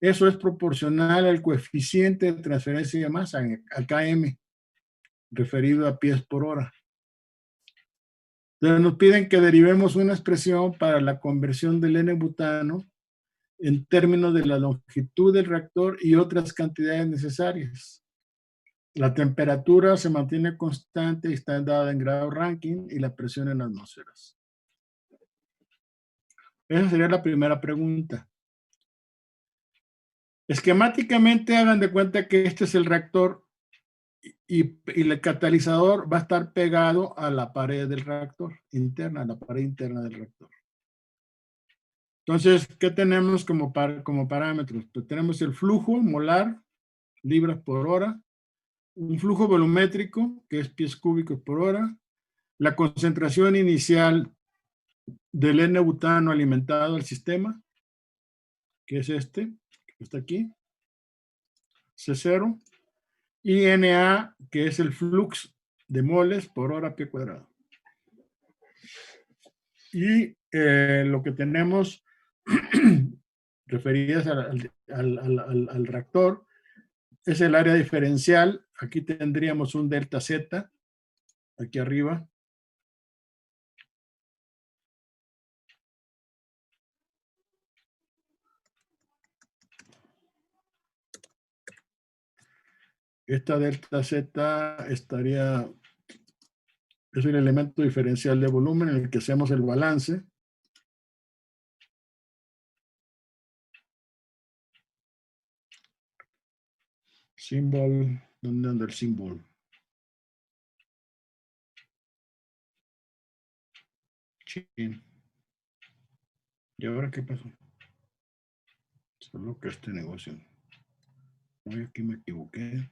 [SPEAKER 1] Eso es proporcional al coeficiente de transferencia de masa, a km, referido a pies por hora. Entonces nos piden que derivemos una expresión para la conversión del N-butano en términos de la longitud del reactor y otras cantidades necesarias. La temperatura se mantiene constante y está dada en grado Rankine y la presión en atmósferas. Esa sería la primera pregunta. Esquemáticamente hagan de cuenta que este es el reactor y el catalizador va a estar pegado a la pared del reactor interna, a la pared interna del reactor. Entonces, ¿qué tenemos como parámetros? Pues tenemos el flujo molar, libras por hora, un flujo volumétrico, que es pies cúbicos por hora, la concentración inicial del N-butano alimentado al sistema, que es este, que está aquí, C0, y Na, que es el flux de moles por hora pie cuadrado. Y lo que tenemos referidas al reactor es el área diferencial. Aquí tendríamos un delta Z, aquí arriba. Esta delta Z es el elemento diferencial de volumen en el que hacemos el balance. Símbolo, ¿dónde anda el símbolo? Chin. ¿Y ahora qué pasó? Solo que este negocio. Hoy aquí me equivoqué.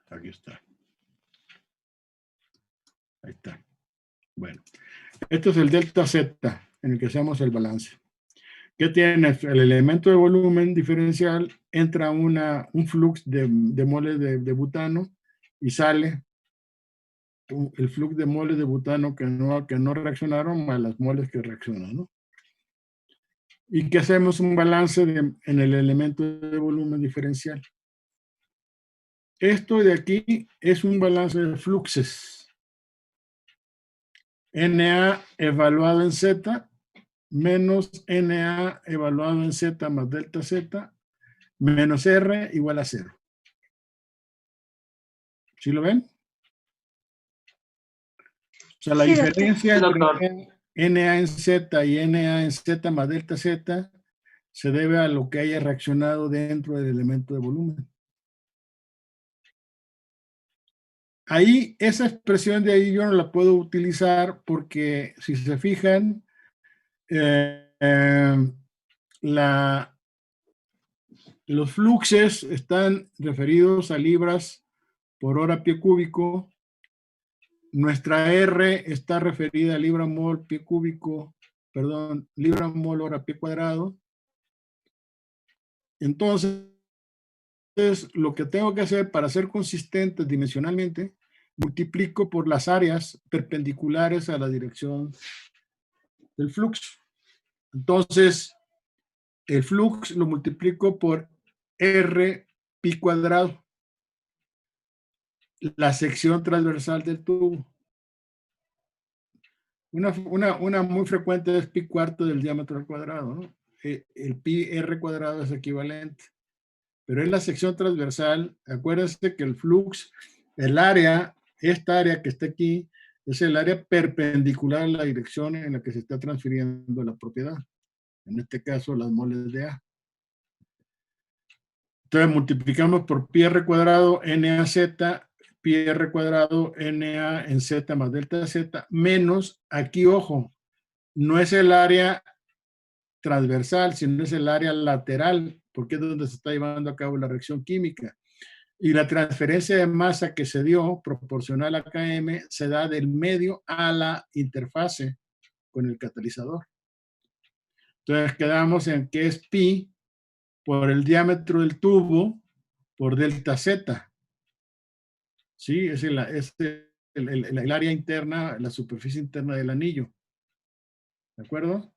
[SPEAKER 1] Aquí está. Ahí está. Bueno, esto es el delta Z en el que hacemos el balance. ¿Qué tiene? El elemento de volumen diferencial, entra un flux de moles de butano y sale el flux de moles de butano que no reaccionaron más las moles que reaccionan, ¿no? Y que hacemos un balance en el elemento de volumen diferencial. Esto de aquí es un balance de fluxes. Na evaluado en Z menos Na evaluado en Z más delta Z menos R igual a 0. ¿Sí lo ven? O sea, la
[SPEAKER 3] Sí, doctor.
[SPEAKER 1] diferencia
[SPEAKER 2] Sí, doctor.
[SPEAKER 1] entre Na en Z y Na en Z más delta Z se debe a lo que haya reaccionado dentro del elemento de volumen. Ahí, esa expresión de ahí yo no la puedo utilizar porque, si se fijan, los fluxes están referidos a libras por hora pie cúbico. Nuestra R está referida a libra mol pie cúbico, perdón, libra mol hora pie cuadrado. Entonces, lo que tengo que hacer para ser consistente dimensionalmente, multiplico por las áreas perpendiculares a la dirección del flux. Entonces, el flux lo multiplico por R pi cuadrado, la sección transversal del tubo. Una muy frecuente es pi cuarto del diámetro al cuadrado, ¿no? El pi r cuadrado es equivalente. Pero es la sección transversal. Acuérdense que el flux, el área, esta área que está aquí, es el área perpendicular a la dirección en la que se está transfiriendo la propiedad. En este caso, las moles de A. Entonces, multiplicamos por pi r cuadrado NAZ, pi r cuadrado NA en Z más delta Z, menos, aquí, ojo, no es el área transversal, sino es el área lateral, porque es donde se está llevando a cabo la reacción química. Y la transferencia de masa que se dio, proporcional a Km, se da del medio a la interfase con el catalizador. Entonces quedamos en que es pi por el diámetro del tubo por delta Z. ¿Sí? Es el área interna, la superficie interna del anillo. ¿De acuerdo?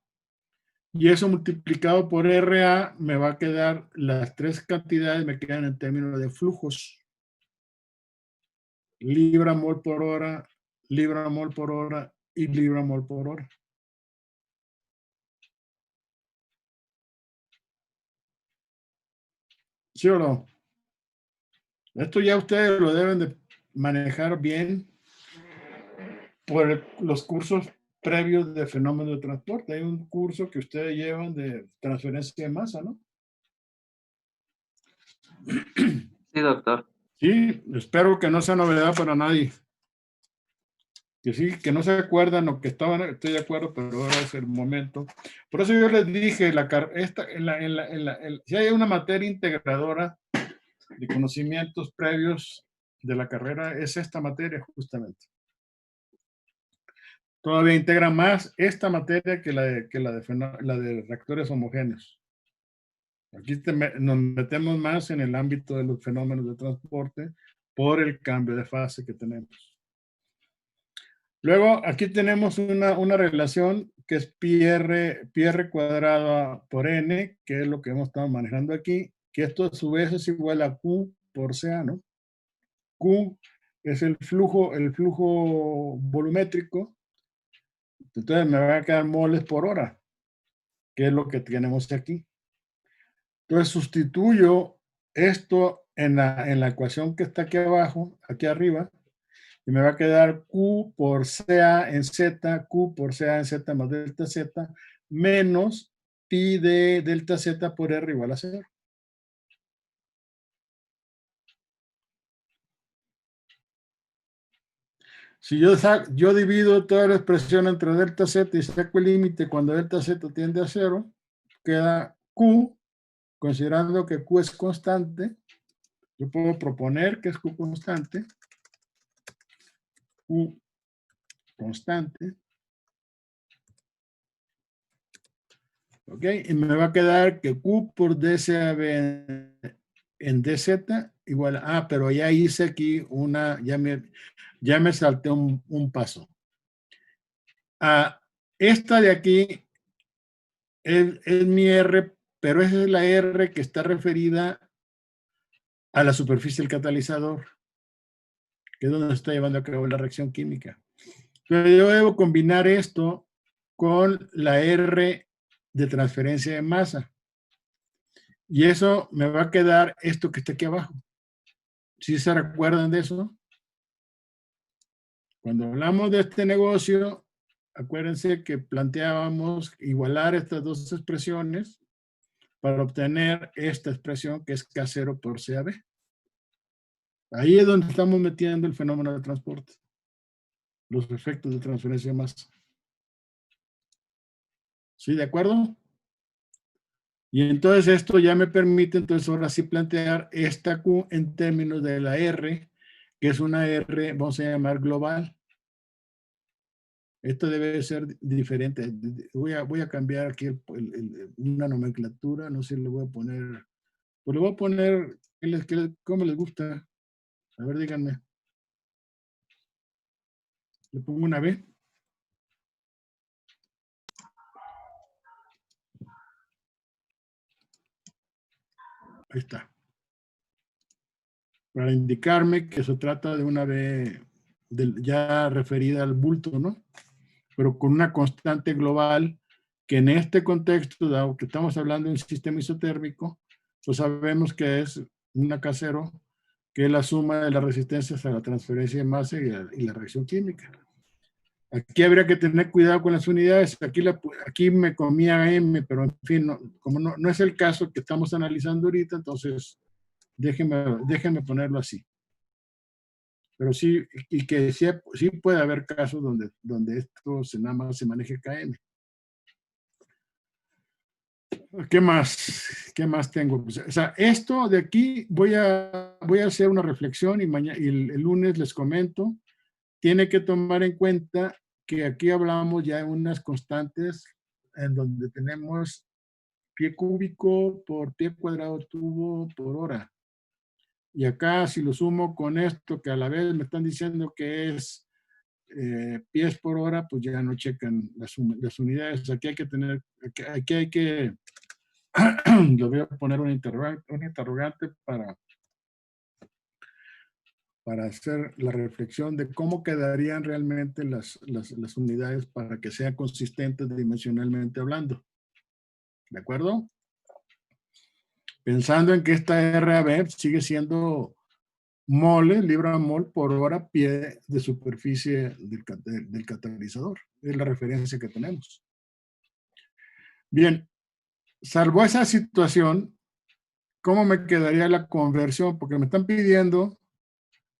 [SPEAKER 1] Y eso multiplicado por RA me va a quedar, las tres cantidades me quedan en términos de flujos. Libra mol por hora, libra mol por hora y libra mol por hora. ¿Sí o no? Esto ya ustedes lo deben de manejar bien por los cursos previos de fenómenos de transporte. Hay un curso que ustedes llevan de transferencia de masa, ¿no?
[SPEAKER 2] Sí, doctor.
[SPEAKER 1] Sí, espero que no sea novedad para nadie. Que sí, que no se acuerdan o que estaban, estoy de acuerdo, pero ahora es el momento. Por eso yo les dije, si hay una materia integradora de conocimientos previos de la carrera, es esta materia justamente. Todavía integra más esta materia que la de reactores homogéneos. Aquí nos metemos más en el ámbito de los fenómenos de transporte por el cambio de fase que tenemos. Luego, aquí tenemos una relación que es pi r cuadrado por n, que es lo que hemos estado manejando aquí, que esto a su vez es igual a Q por CA, ¿no? Q es el flujo volumétrico. Entonces me va a quedar moles por hora, que es lo que tenemos aquí. Entonces sustituyo esto en la ecuación que está aquí abajo, aquí arriba, y me va a quedar Q por CA en Z, Q por CA en Z más delta Z, menos pi de delta Z por R igual a 0. Si yo divido toda la expresión entre delta Z y saco el límite cuando delta Z tiende a 0, queda Q, considerando que Q es constante. Yo puedo proponer que es Q constante. Q constante. ¿Ok? Y me va a quedar que Q por DCAB en DZ igual a... pero ya hice aquí ya me salté un paso. Esta de aquí es mi R, pero esa es la R que está referida a la superficie del catalizador, que es donde se está llevando a cabo la reacción química. Pero yo debo combinar esto con la R de transferencia de masa. Y eso me va a quedar esto que está aquí abajo. ¿Sí se recuerdan de eso? Cuando hablamos de este negocio, acuérdense que planteábamos igualar estas dos expresiones para obtener esta expresión que es K0 por CAB. Ahí es donde estamos metiendo el fenómeno de transporte, los efectos de transferencia de masa. ¿Sí, de acuerdo? Y entonces esto ya me permite entonces ahora sí plantear esta Q en términos de la R, que es una R, vamos a llamar global. Esto debe ser diferente. Voy a cambiar aquí una nomenclatura, no sé, le voy a poner, pues le voy a poner, ¿cómo les gusta? A ver, díganme. Le pongo una B. Ahí está. Para indicarme que se trata de una B ya referida al bulto, ¿no? Pero con una constante global que en este contexto, dado que estamos hablando de un sistema isotérmico, pues sabemos que es una K0, que es la suma de las resistencias a la transferencia de masa y la reacción química. Aquí habría que tener cuidado con las unidades. Aquí me comía M, pero en fin, como no es el caso que estamos analizando ahorita, entonces déjenme ponerlo así. Pero sí, y que sí puede haber casos donde esto nada más se maneje KM. ¿Qué más? ¿Qué más tengo? O sea, esto de aquí voy a hacer una reflexión y el lunes les comento. Tiene que tomar en cuenta que aquí hablamos ya de unas constantes en donde tenemos pie cúbico por pie cuadrado tubo por hora. Y acá si lo sumo con esto que a la vez me están diciendo que es pies por hora, pues ya no checan las unidades. Aquí hay que tener, aquí hay que, le voy a poner un interrogante para hacer la reflexión de cómo quedarían realmente las unidades para que sean consistentes dimensionalmente hablando. ¿De acuerdo? Pensando en que esta RAB sigue siendo moles, libra mol por hora pie de superficie del catalizador. Es la referencia que tenemos. Bien, salvo esa situación, ¿cómo me quedaría la conversión? Porque me están pidiendo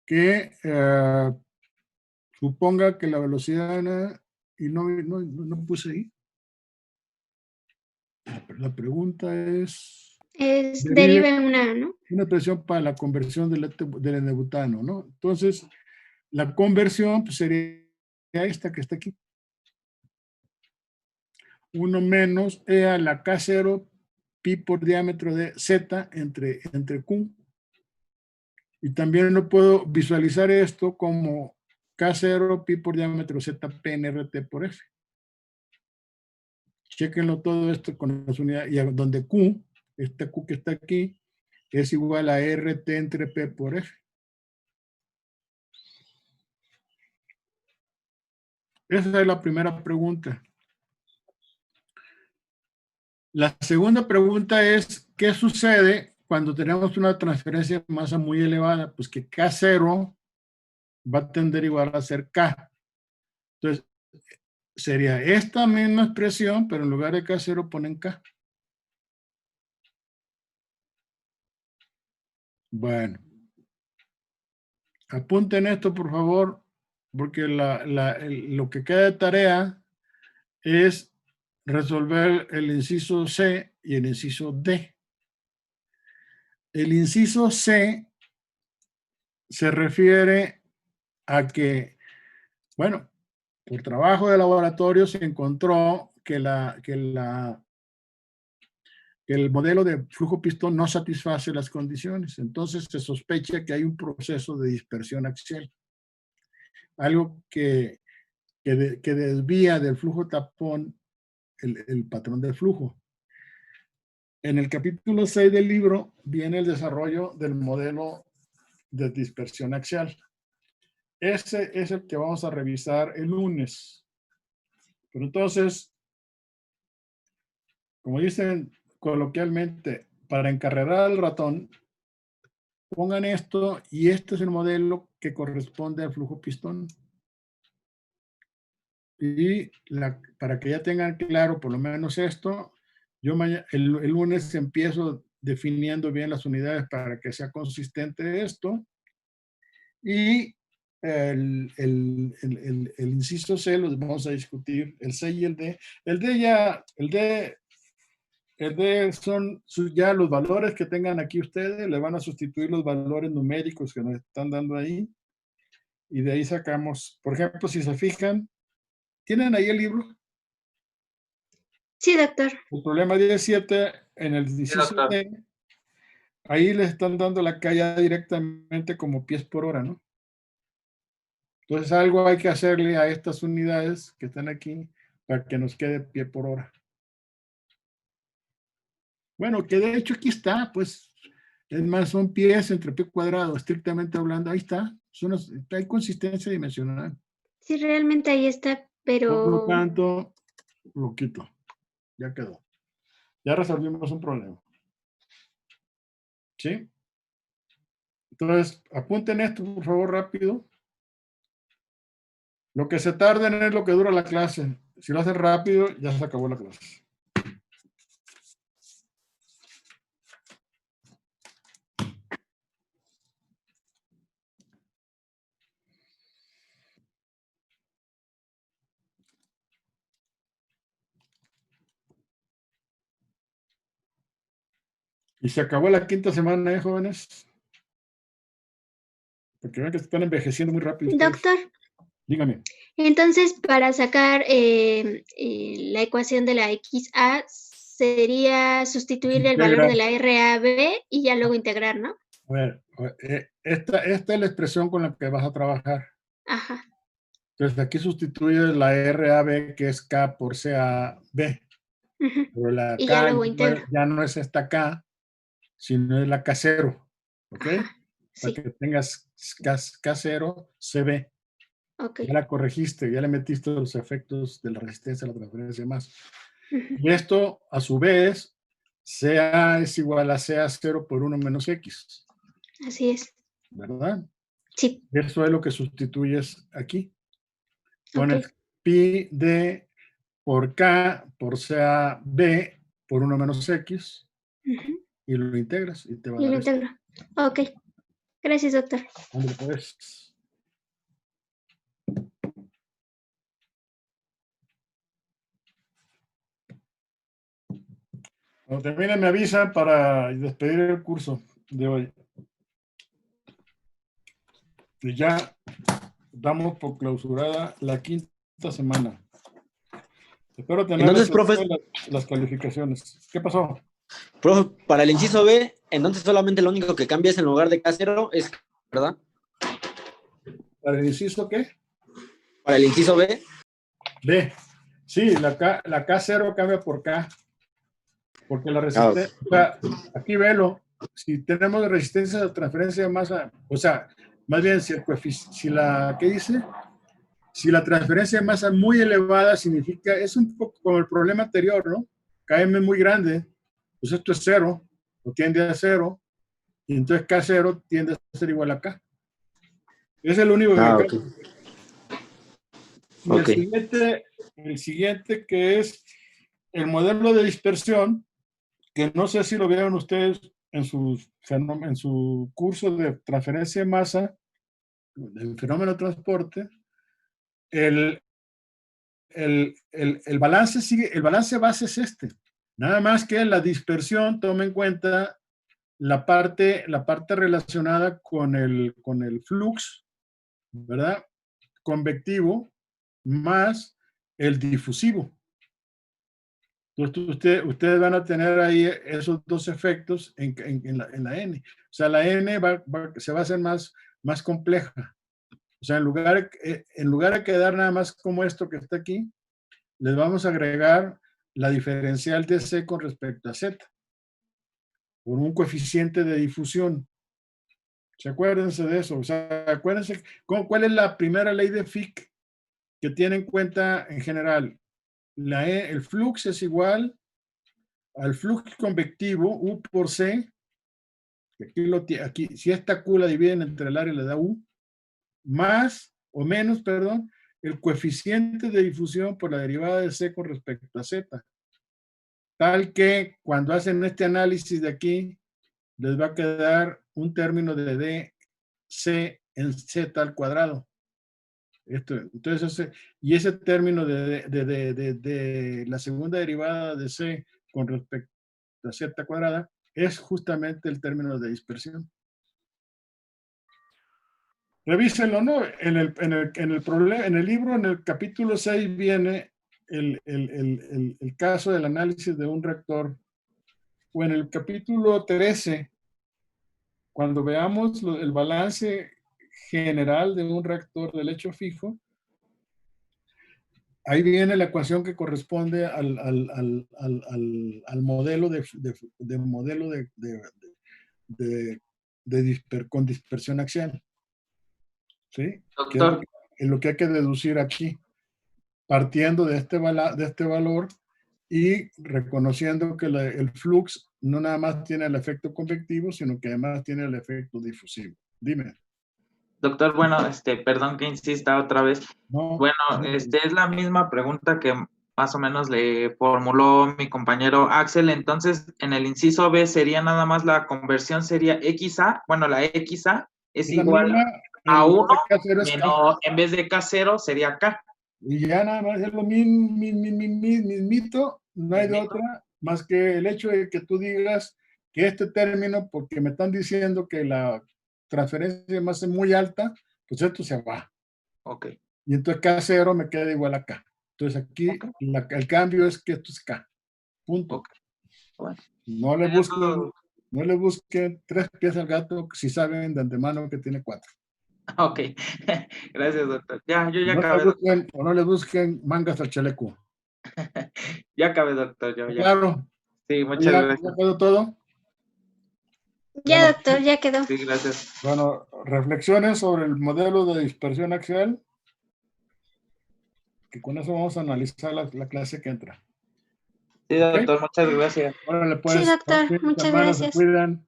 [SPEAKER 1] que suponga que la velocidad, y no puse ahí. La pregunta es...
[SPEAKER 3] deriva en una, ¿no?
[SPEAKER 1] Una expresión para la conversión del N-butano, ¿no? Entonces, la conversión pues, sería esta que está aquí. 1 menos E a la K0 pi por diámetro de Z entre Q. Y también lo puedo visualizar esto como K0 pi por diámetro Z PNRT por F. Chequenlo todo esto con las unidades, y donde Q, esta Q que está aquí, es igual a RT entre P por F. Esa es la primera pregunta. La segunda pregunta es, ¿qué sucede cuando tenemos una transferencia de masa muy elevada? Pues que K0 va a tender igual a ser K. Entonces, sería esta misma expresión, pero en lugar de K0 ponen K. Bueno. Apunten esto, por favor, porque lo que queda de tarea es resolver el inciso C y el inciso D. El inciso C se refiere a que, bueno, por trabajo de laboratorio se encontró que el modelo de flujo pistón no satisface las condiciones. Entonces se sospecha que hay un proceso de dispersión axial. algo que desvía del flujo tapón el patrón de flujo. En el capítulo 6 del libro viene el desarrollo del modelo de dispersión axial. Ese es el que vamos a revisar el lunes. Pero entonces, como dicen coloquialmente, para encarrerar al ratón, pongan esto y este es el modelo que corresponde al flujo pistón. Y para que ya tengan claro por lo menos esto, yo el lunes empiezo definiendo bien las unidades para que sea consistente esto. Y el inciso C los vamos a discutir, el C y el D. El D son ya los valores que tengan aquí ustedes, le van a sustituir los valores numéricos que nos están dando ahí. Y de ahí sacamos, por ejemplo, si se fijan, ¿tienen ahí el libro?
[SPEAKER 3] Sí, doctor.
[SPEAKER 1] El problema 17 en el inciso D, ahí les están dando la calle directamente como pies por hora, ¿no? Entonces algo hay que hacerle a estas unidades que están aquí para que nos quede pie por hora. Bueno, que de hecho aquí está, pues, es más, son pies entre pie cuadrado, estrictamente hablando, ahí está. Hay consistencia dimensional.
[SPEAKER 3] Sí, realmente ahí está, pero...
[SPEAKER 1] Por lo tanto, lo quito. Ya quedó. Ya resolvimos un problema. ¿Sí? Entonces, apunten esto, por favor, rápido. Lo que se tarden es lo que dura la clase. Si lo hacen rápido, ya se acabó la clase. Y se acabó la quinta semana, jóvenes. Porque ven que se están envejeciendo muy rápido ustedes.
[SPEAKER 3] Doctor.
[SPEAKER 1] Dígame.
[SPEAKER 3] Entonces, para sacar la ecuación de la XA, sería sustituir el valor de la RAB y ya luego integrar, ¿no?
[SPEAKER 1] A ver, esta es la expresión con la que vas a trabajar.
[SPEAKER 3] Ajá.
[SPEAKER 1] Entonces, aquí sustituye la RAB, que es K por CAB. Pero la
[SPEAKER 3] y
[SPEAKER 1] K
[SPEAKER 3] ya luego integro.
[SPEAKER 1] ya no es esta K, sino es la K0. ¿Ok?
[SPEAKER 3] Sí.
[SPEAKER 1] Para que tengas K0, CB.
[SPEAKER 3] Okay.
[SPEAKER 1] Ya la corregiste, ya le metiste los efectos de la resistencia a la transferencia y más. Y esto, a su vez, CA es igual a CA0 por 1 menos X.
[SPEAKER 3] Así es.
[SPEAKER 1] ¿Verdad?
[SPEAKER 3] Sí.
[SPEAKER 1] Eso es lo que sustituyes aquí. Pones pi d por K por CAB por 1 menos X y lo integras y te va a dar esto.
[SPEAKER 3] Integro. Ok. Gracias, doctor.
[SPEAKER 1] ¿Dónde lo puedes? Cuando termine me avisa para despedir el curso de hoy. Y ya damos por clausurada la quinta semana. Espero tener
[SPEAKER 4] entonces, profe,
[SPEAKER 1] las calificaciones. ¿Qué pasó?
[SPEAKER 4] Profe, para el inciso B, entonces solamente lo único que cambia es en lugar de K0 es, ¿verdad?
[SPEAKER 1] ¿Para el inciso qué?
[SPEAKER 4] Para el inciso B.
[SPEAKER 1] B. Sí, la K0 cambia por K. Porque la resistencia, o sea, aquí velo, si tenemos resistencia de transferencia de masa, o sea, más bien si la, ¿qué dice? Si la transferencia de masa es muy elevada, significa, es un poco como el problema anterior, ¿no? KM es muy grande, pues esto es 0, o tiende a 0, y entonces K0 tiende a ser igual a K. Es el único que
[SPEAKER 4] Okay.
[SPEAKER 1] Y el siguiente que es el modelo de dispersión, que no sé si lo vieron ustedes en su curso de transferencia de masa, del fenómeno de transporte, el balance el balance base es este. Nada más que la dispersión toma en cuenta la parte relacionada con el flux, ¿verdad? Convectivo más el difusivo. Entonces, ustedes van a tener ahí esos dos efectos en la N. O sea, la N se va a hacer más compleja. O sea, en lugar de quedar nada más como esto que está aquí, les vamos a agregar la diferencial de C con respecto a Z, por un coeficiente de difusión. ¿Se acuérdense de eso? O sea, acuérdense cuál es la primera ley de Fick que tiene en cuenta en general. El flux es igual al flux convectivo, U por C, aquí, si esta Q la dividen entre el área le da U, más o menos, perdón, el coeficiente de difusión por la derivada de C con respecto a Z. Tal que cuando hacen este análisis de aquí, les va a quedar un término de DC en Z al cuadrado. Entonces, y ese término de la segunda derivada de C con respecto a Z cuadrada es justamente el término de dispersión. Revísenlo, ¿no? En el libro, en el capítulo 6 viene el caso del análisis de un reactor. O en el capítulo 13, cuando veamos el balance general de un reactor de lecho fijo, ahí viene la ecuación que corresponde al modelo con dispersión axial. ¿Sí?
[SPEAKER 2] Doctor.
[SPEAKER 1] Que es lo que hay que deducir aquí, partiendo de este valor y reconociendo que el flux no nada más tiene el efecto convectivo, sino que además tiene el efecto difusivo. Dime.
[SPEAKER 2] Doctor, bueno, perdón que insista otra vez.
[SPEAKER 1] No,
[SPEAKER 2] Bueno, es la misma pregunta que más o menos le formuló mi compañero Axel. Entonces, en el inciso B sería nada más la conversión sería XA. Bueno, la XA es igual a 1, menos, en vez de K0 sería K.
[SPEAKER 1] Y ya nada más es lo mismito, no hay de otra, más que el hecho de que tú digas que este término, porque me están diciendo que la transferencia más es muy alta, pues esto se va.
[SPEAKER 2] Ok.
[SPEAKER 1] Y entonces K0 me queda igual a K. Entonces aquí el cambio es que esto es K. Punto.
[SPEAKER 2] Okay. Bueno.
[SPEAKER 1] No le busquen 3 pies al gato si saben de antemano que tiene 4.
[SPEAKER 2] Ok. Gracias, doctor. Ya, yo ya
[SPEAKER 1] no
[SPEAKER 2] acabé.
[SPEAKER 1] No le busquen mangas al chaleco.
[SPEAKER 2] Ya acabé, doctor. Yo, ya.
[SPEAKER 1] Claro.
[SPEAKER 2] Sí, muchas gracias.
[SPEAKER 1] ¿Ya quedó todo?
[SPEAKER 3] Ya,
[SPEAKER 1] Bueno,
[SPEAKER 3] doctor, ya quedó.
[SPEAKER 2] Sí, gracias.
[SPEAKER 1] Bueno, reflexiones sobre el modelo de dispersión axial, que con eso vamos a analizar la clase que entra.
[SPEAKER 2] Sí, doctor, muchas gracias.
[SPEAKER 1] Órale, pues,
[SPEAKER 3] Sí, doctor, muchas
[SPEAKER 1] hermanos,
[SPEAKER 3] gracias.
[SPEAKER 1] se cuidan.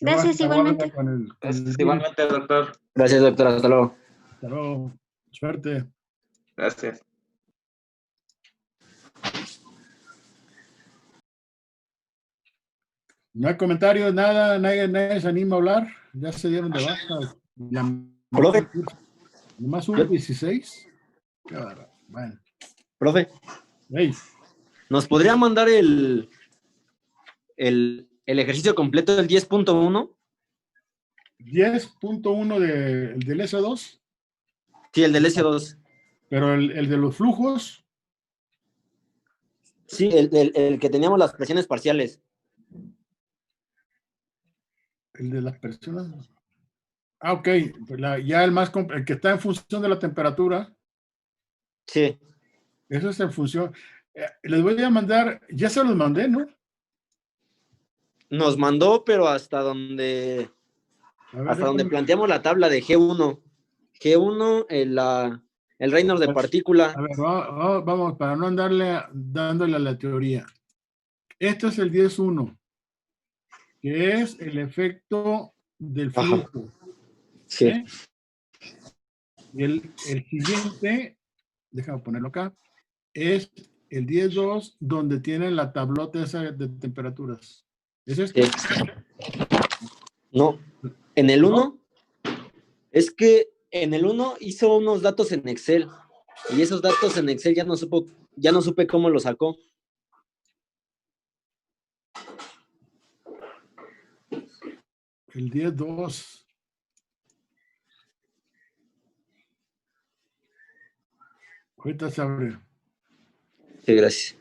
[SPEAKER 3] Gracias, igualmente.
[SPEAKER 2] Igualmente, doctor.
[SPEAKER 4] Gracias, doctor. Hasta luego.
[SPEAKER 1] Hasta luego. Suerte.
[SPEAKER 2] Gracias.
[SPEAKER 1] No hay comentarios, nada, nadie se anima a hablar. Ya se dieron de baja.
[SPEAKER 4] Profe.
[SPEAKER 1] Nomás hubo 16. Qué bárbaro. Bueno.
[SPEAKER 4] Profe.
[SPEAKER 1] Hey.
[SPEAKER 4] ¿Nos podría mandar el ejercicio completo del 10.1?
[SPEAKER 1] 10.1 del S2.
[SPEAKER 4] Sí, el del S2.
[SPEAKER 1] Pero el de los flujos.
[SPEAKER 4] Sí, el que teníamos las presiones parciales.
[SPEAKER 1] El de las presiones. Ah, ok. Ya el que está en función de la temperatura.
[SPEAKER 4] Sí.
[SPEAKER 1] Eso es en función. Les voy a mandar, ya se los mandé, ¿no?
[SPEAKER 4] Nos mandó, pero hasta donde planteamos la tabla de G1. G1, el Reynolds de partícula.
[SPEAKER 1] A ver, vamos, para no dándole a la teoría. Este es el 10.1, que es el efecto del flujo.
[SPEAKER 4] Sí.
[SPEAKER 1] Y el siguiente, déjame ponerlo acá, es el 10.2, donde tienen la tablota esa de temperaturas. ¿Es este?
[SPEAKER 4] Sí. No. En el 1, es que en el 1 hizo unos datos en Excel. Y esos datos en Excel ya no supe cómo los sacó.
[SPEAKER 1] El 10.2. Ahorita se abre.
[SPEAKER 4] Sí, gracias.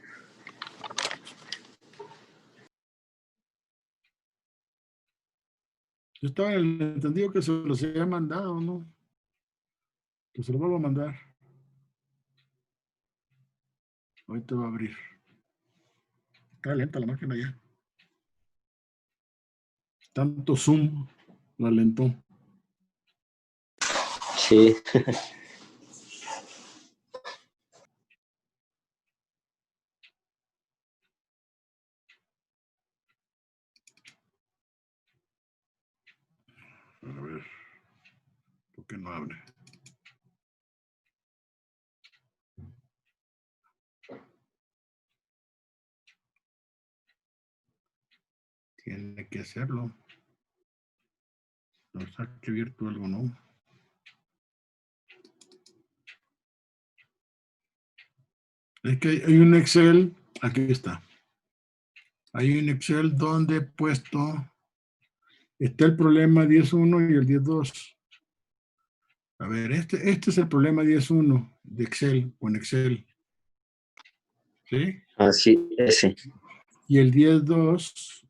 [SPEAKER 1] Yo estaba en el entendido que se los había mandado, ¿no? Pues se lo vuelvo a mandar. Ahorita va a abrir. Está lenta la máquina ya. Tanto zoom la alentó.
[SPEAKER 4] Sí.
[SPEAKER 1] A ver. ¿Por qué no abre? Tiene que hacerlo. No está abierto algo, ¿no? Es que hay un Excel, aquí está. Hay un Excel donde he puesto, está el problema 10.1 y el 10.2. A ver, este es el problema 10.1 de Excel, con Excel. ¿Sí?
[SPEAKER 4] Así, ese.
[SPEAKER 1] Y el 10.2,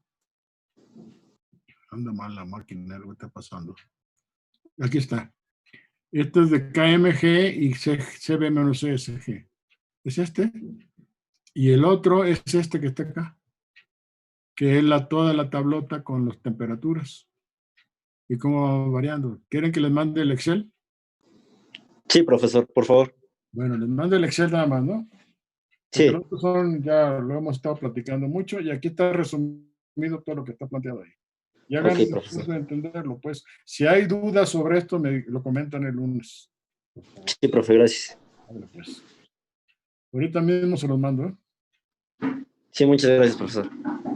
[SPEAKER 1] anda mal la máquina, algo está pasando. Aquí está. Este es de KMG y CB-ESG. Es este. Y el otro es este que está acá, que es toda la tablota con las temperaturas. ¿Y cómo va variando? ¿Quieren que les mande el Excel?
[SPEAKER 4] Sí, profesor, por favor.
[SPEAKER 1] Bueno, les mando el Excel nada más, ¿no?
[SPEAKER 4] Sí.
[SPEAKER 1] Porque los otros son, ya lo hemos estado platicando mucho y aquí está resumido todo lo que está planteado ahí. Y hagan
[SPEAKER 4] Ok,
[SPEAKER 1] el
[SPEAKER 4] profesor.
[SPEAKER 1] esfuerzo de entenderlo. Pues, si hay dudas sobre esto, me lo comentan el lunes. Por favor.
[SPEAKER 4] Sí, profe, gracias.
[SPEAKER 1] Ándale, pues. Ahorita mismo se los mando, ¿eh?
[SPEAKER 4] Sí, muchas gracias, profesor.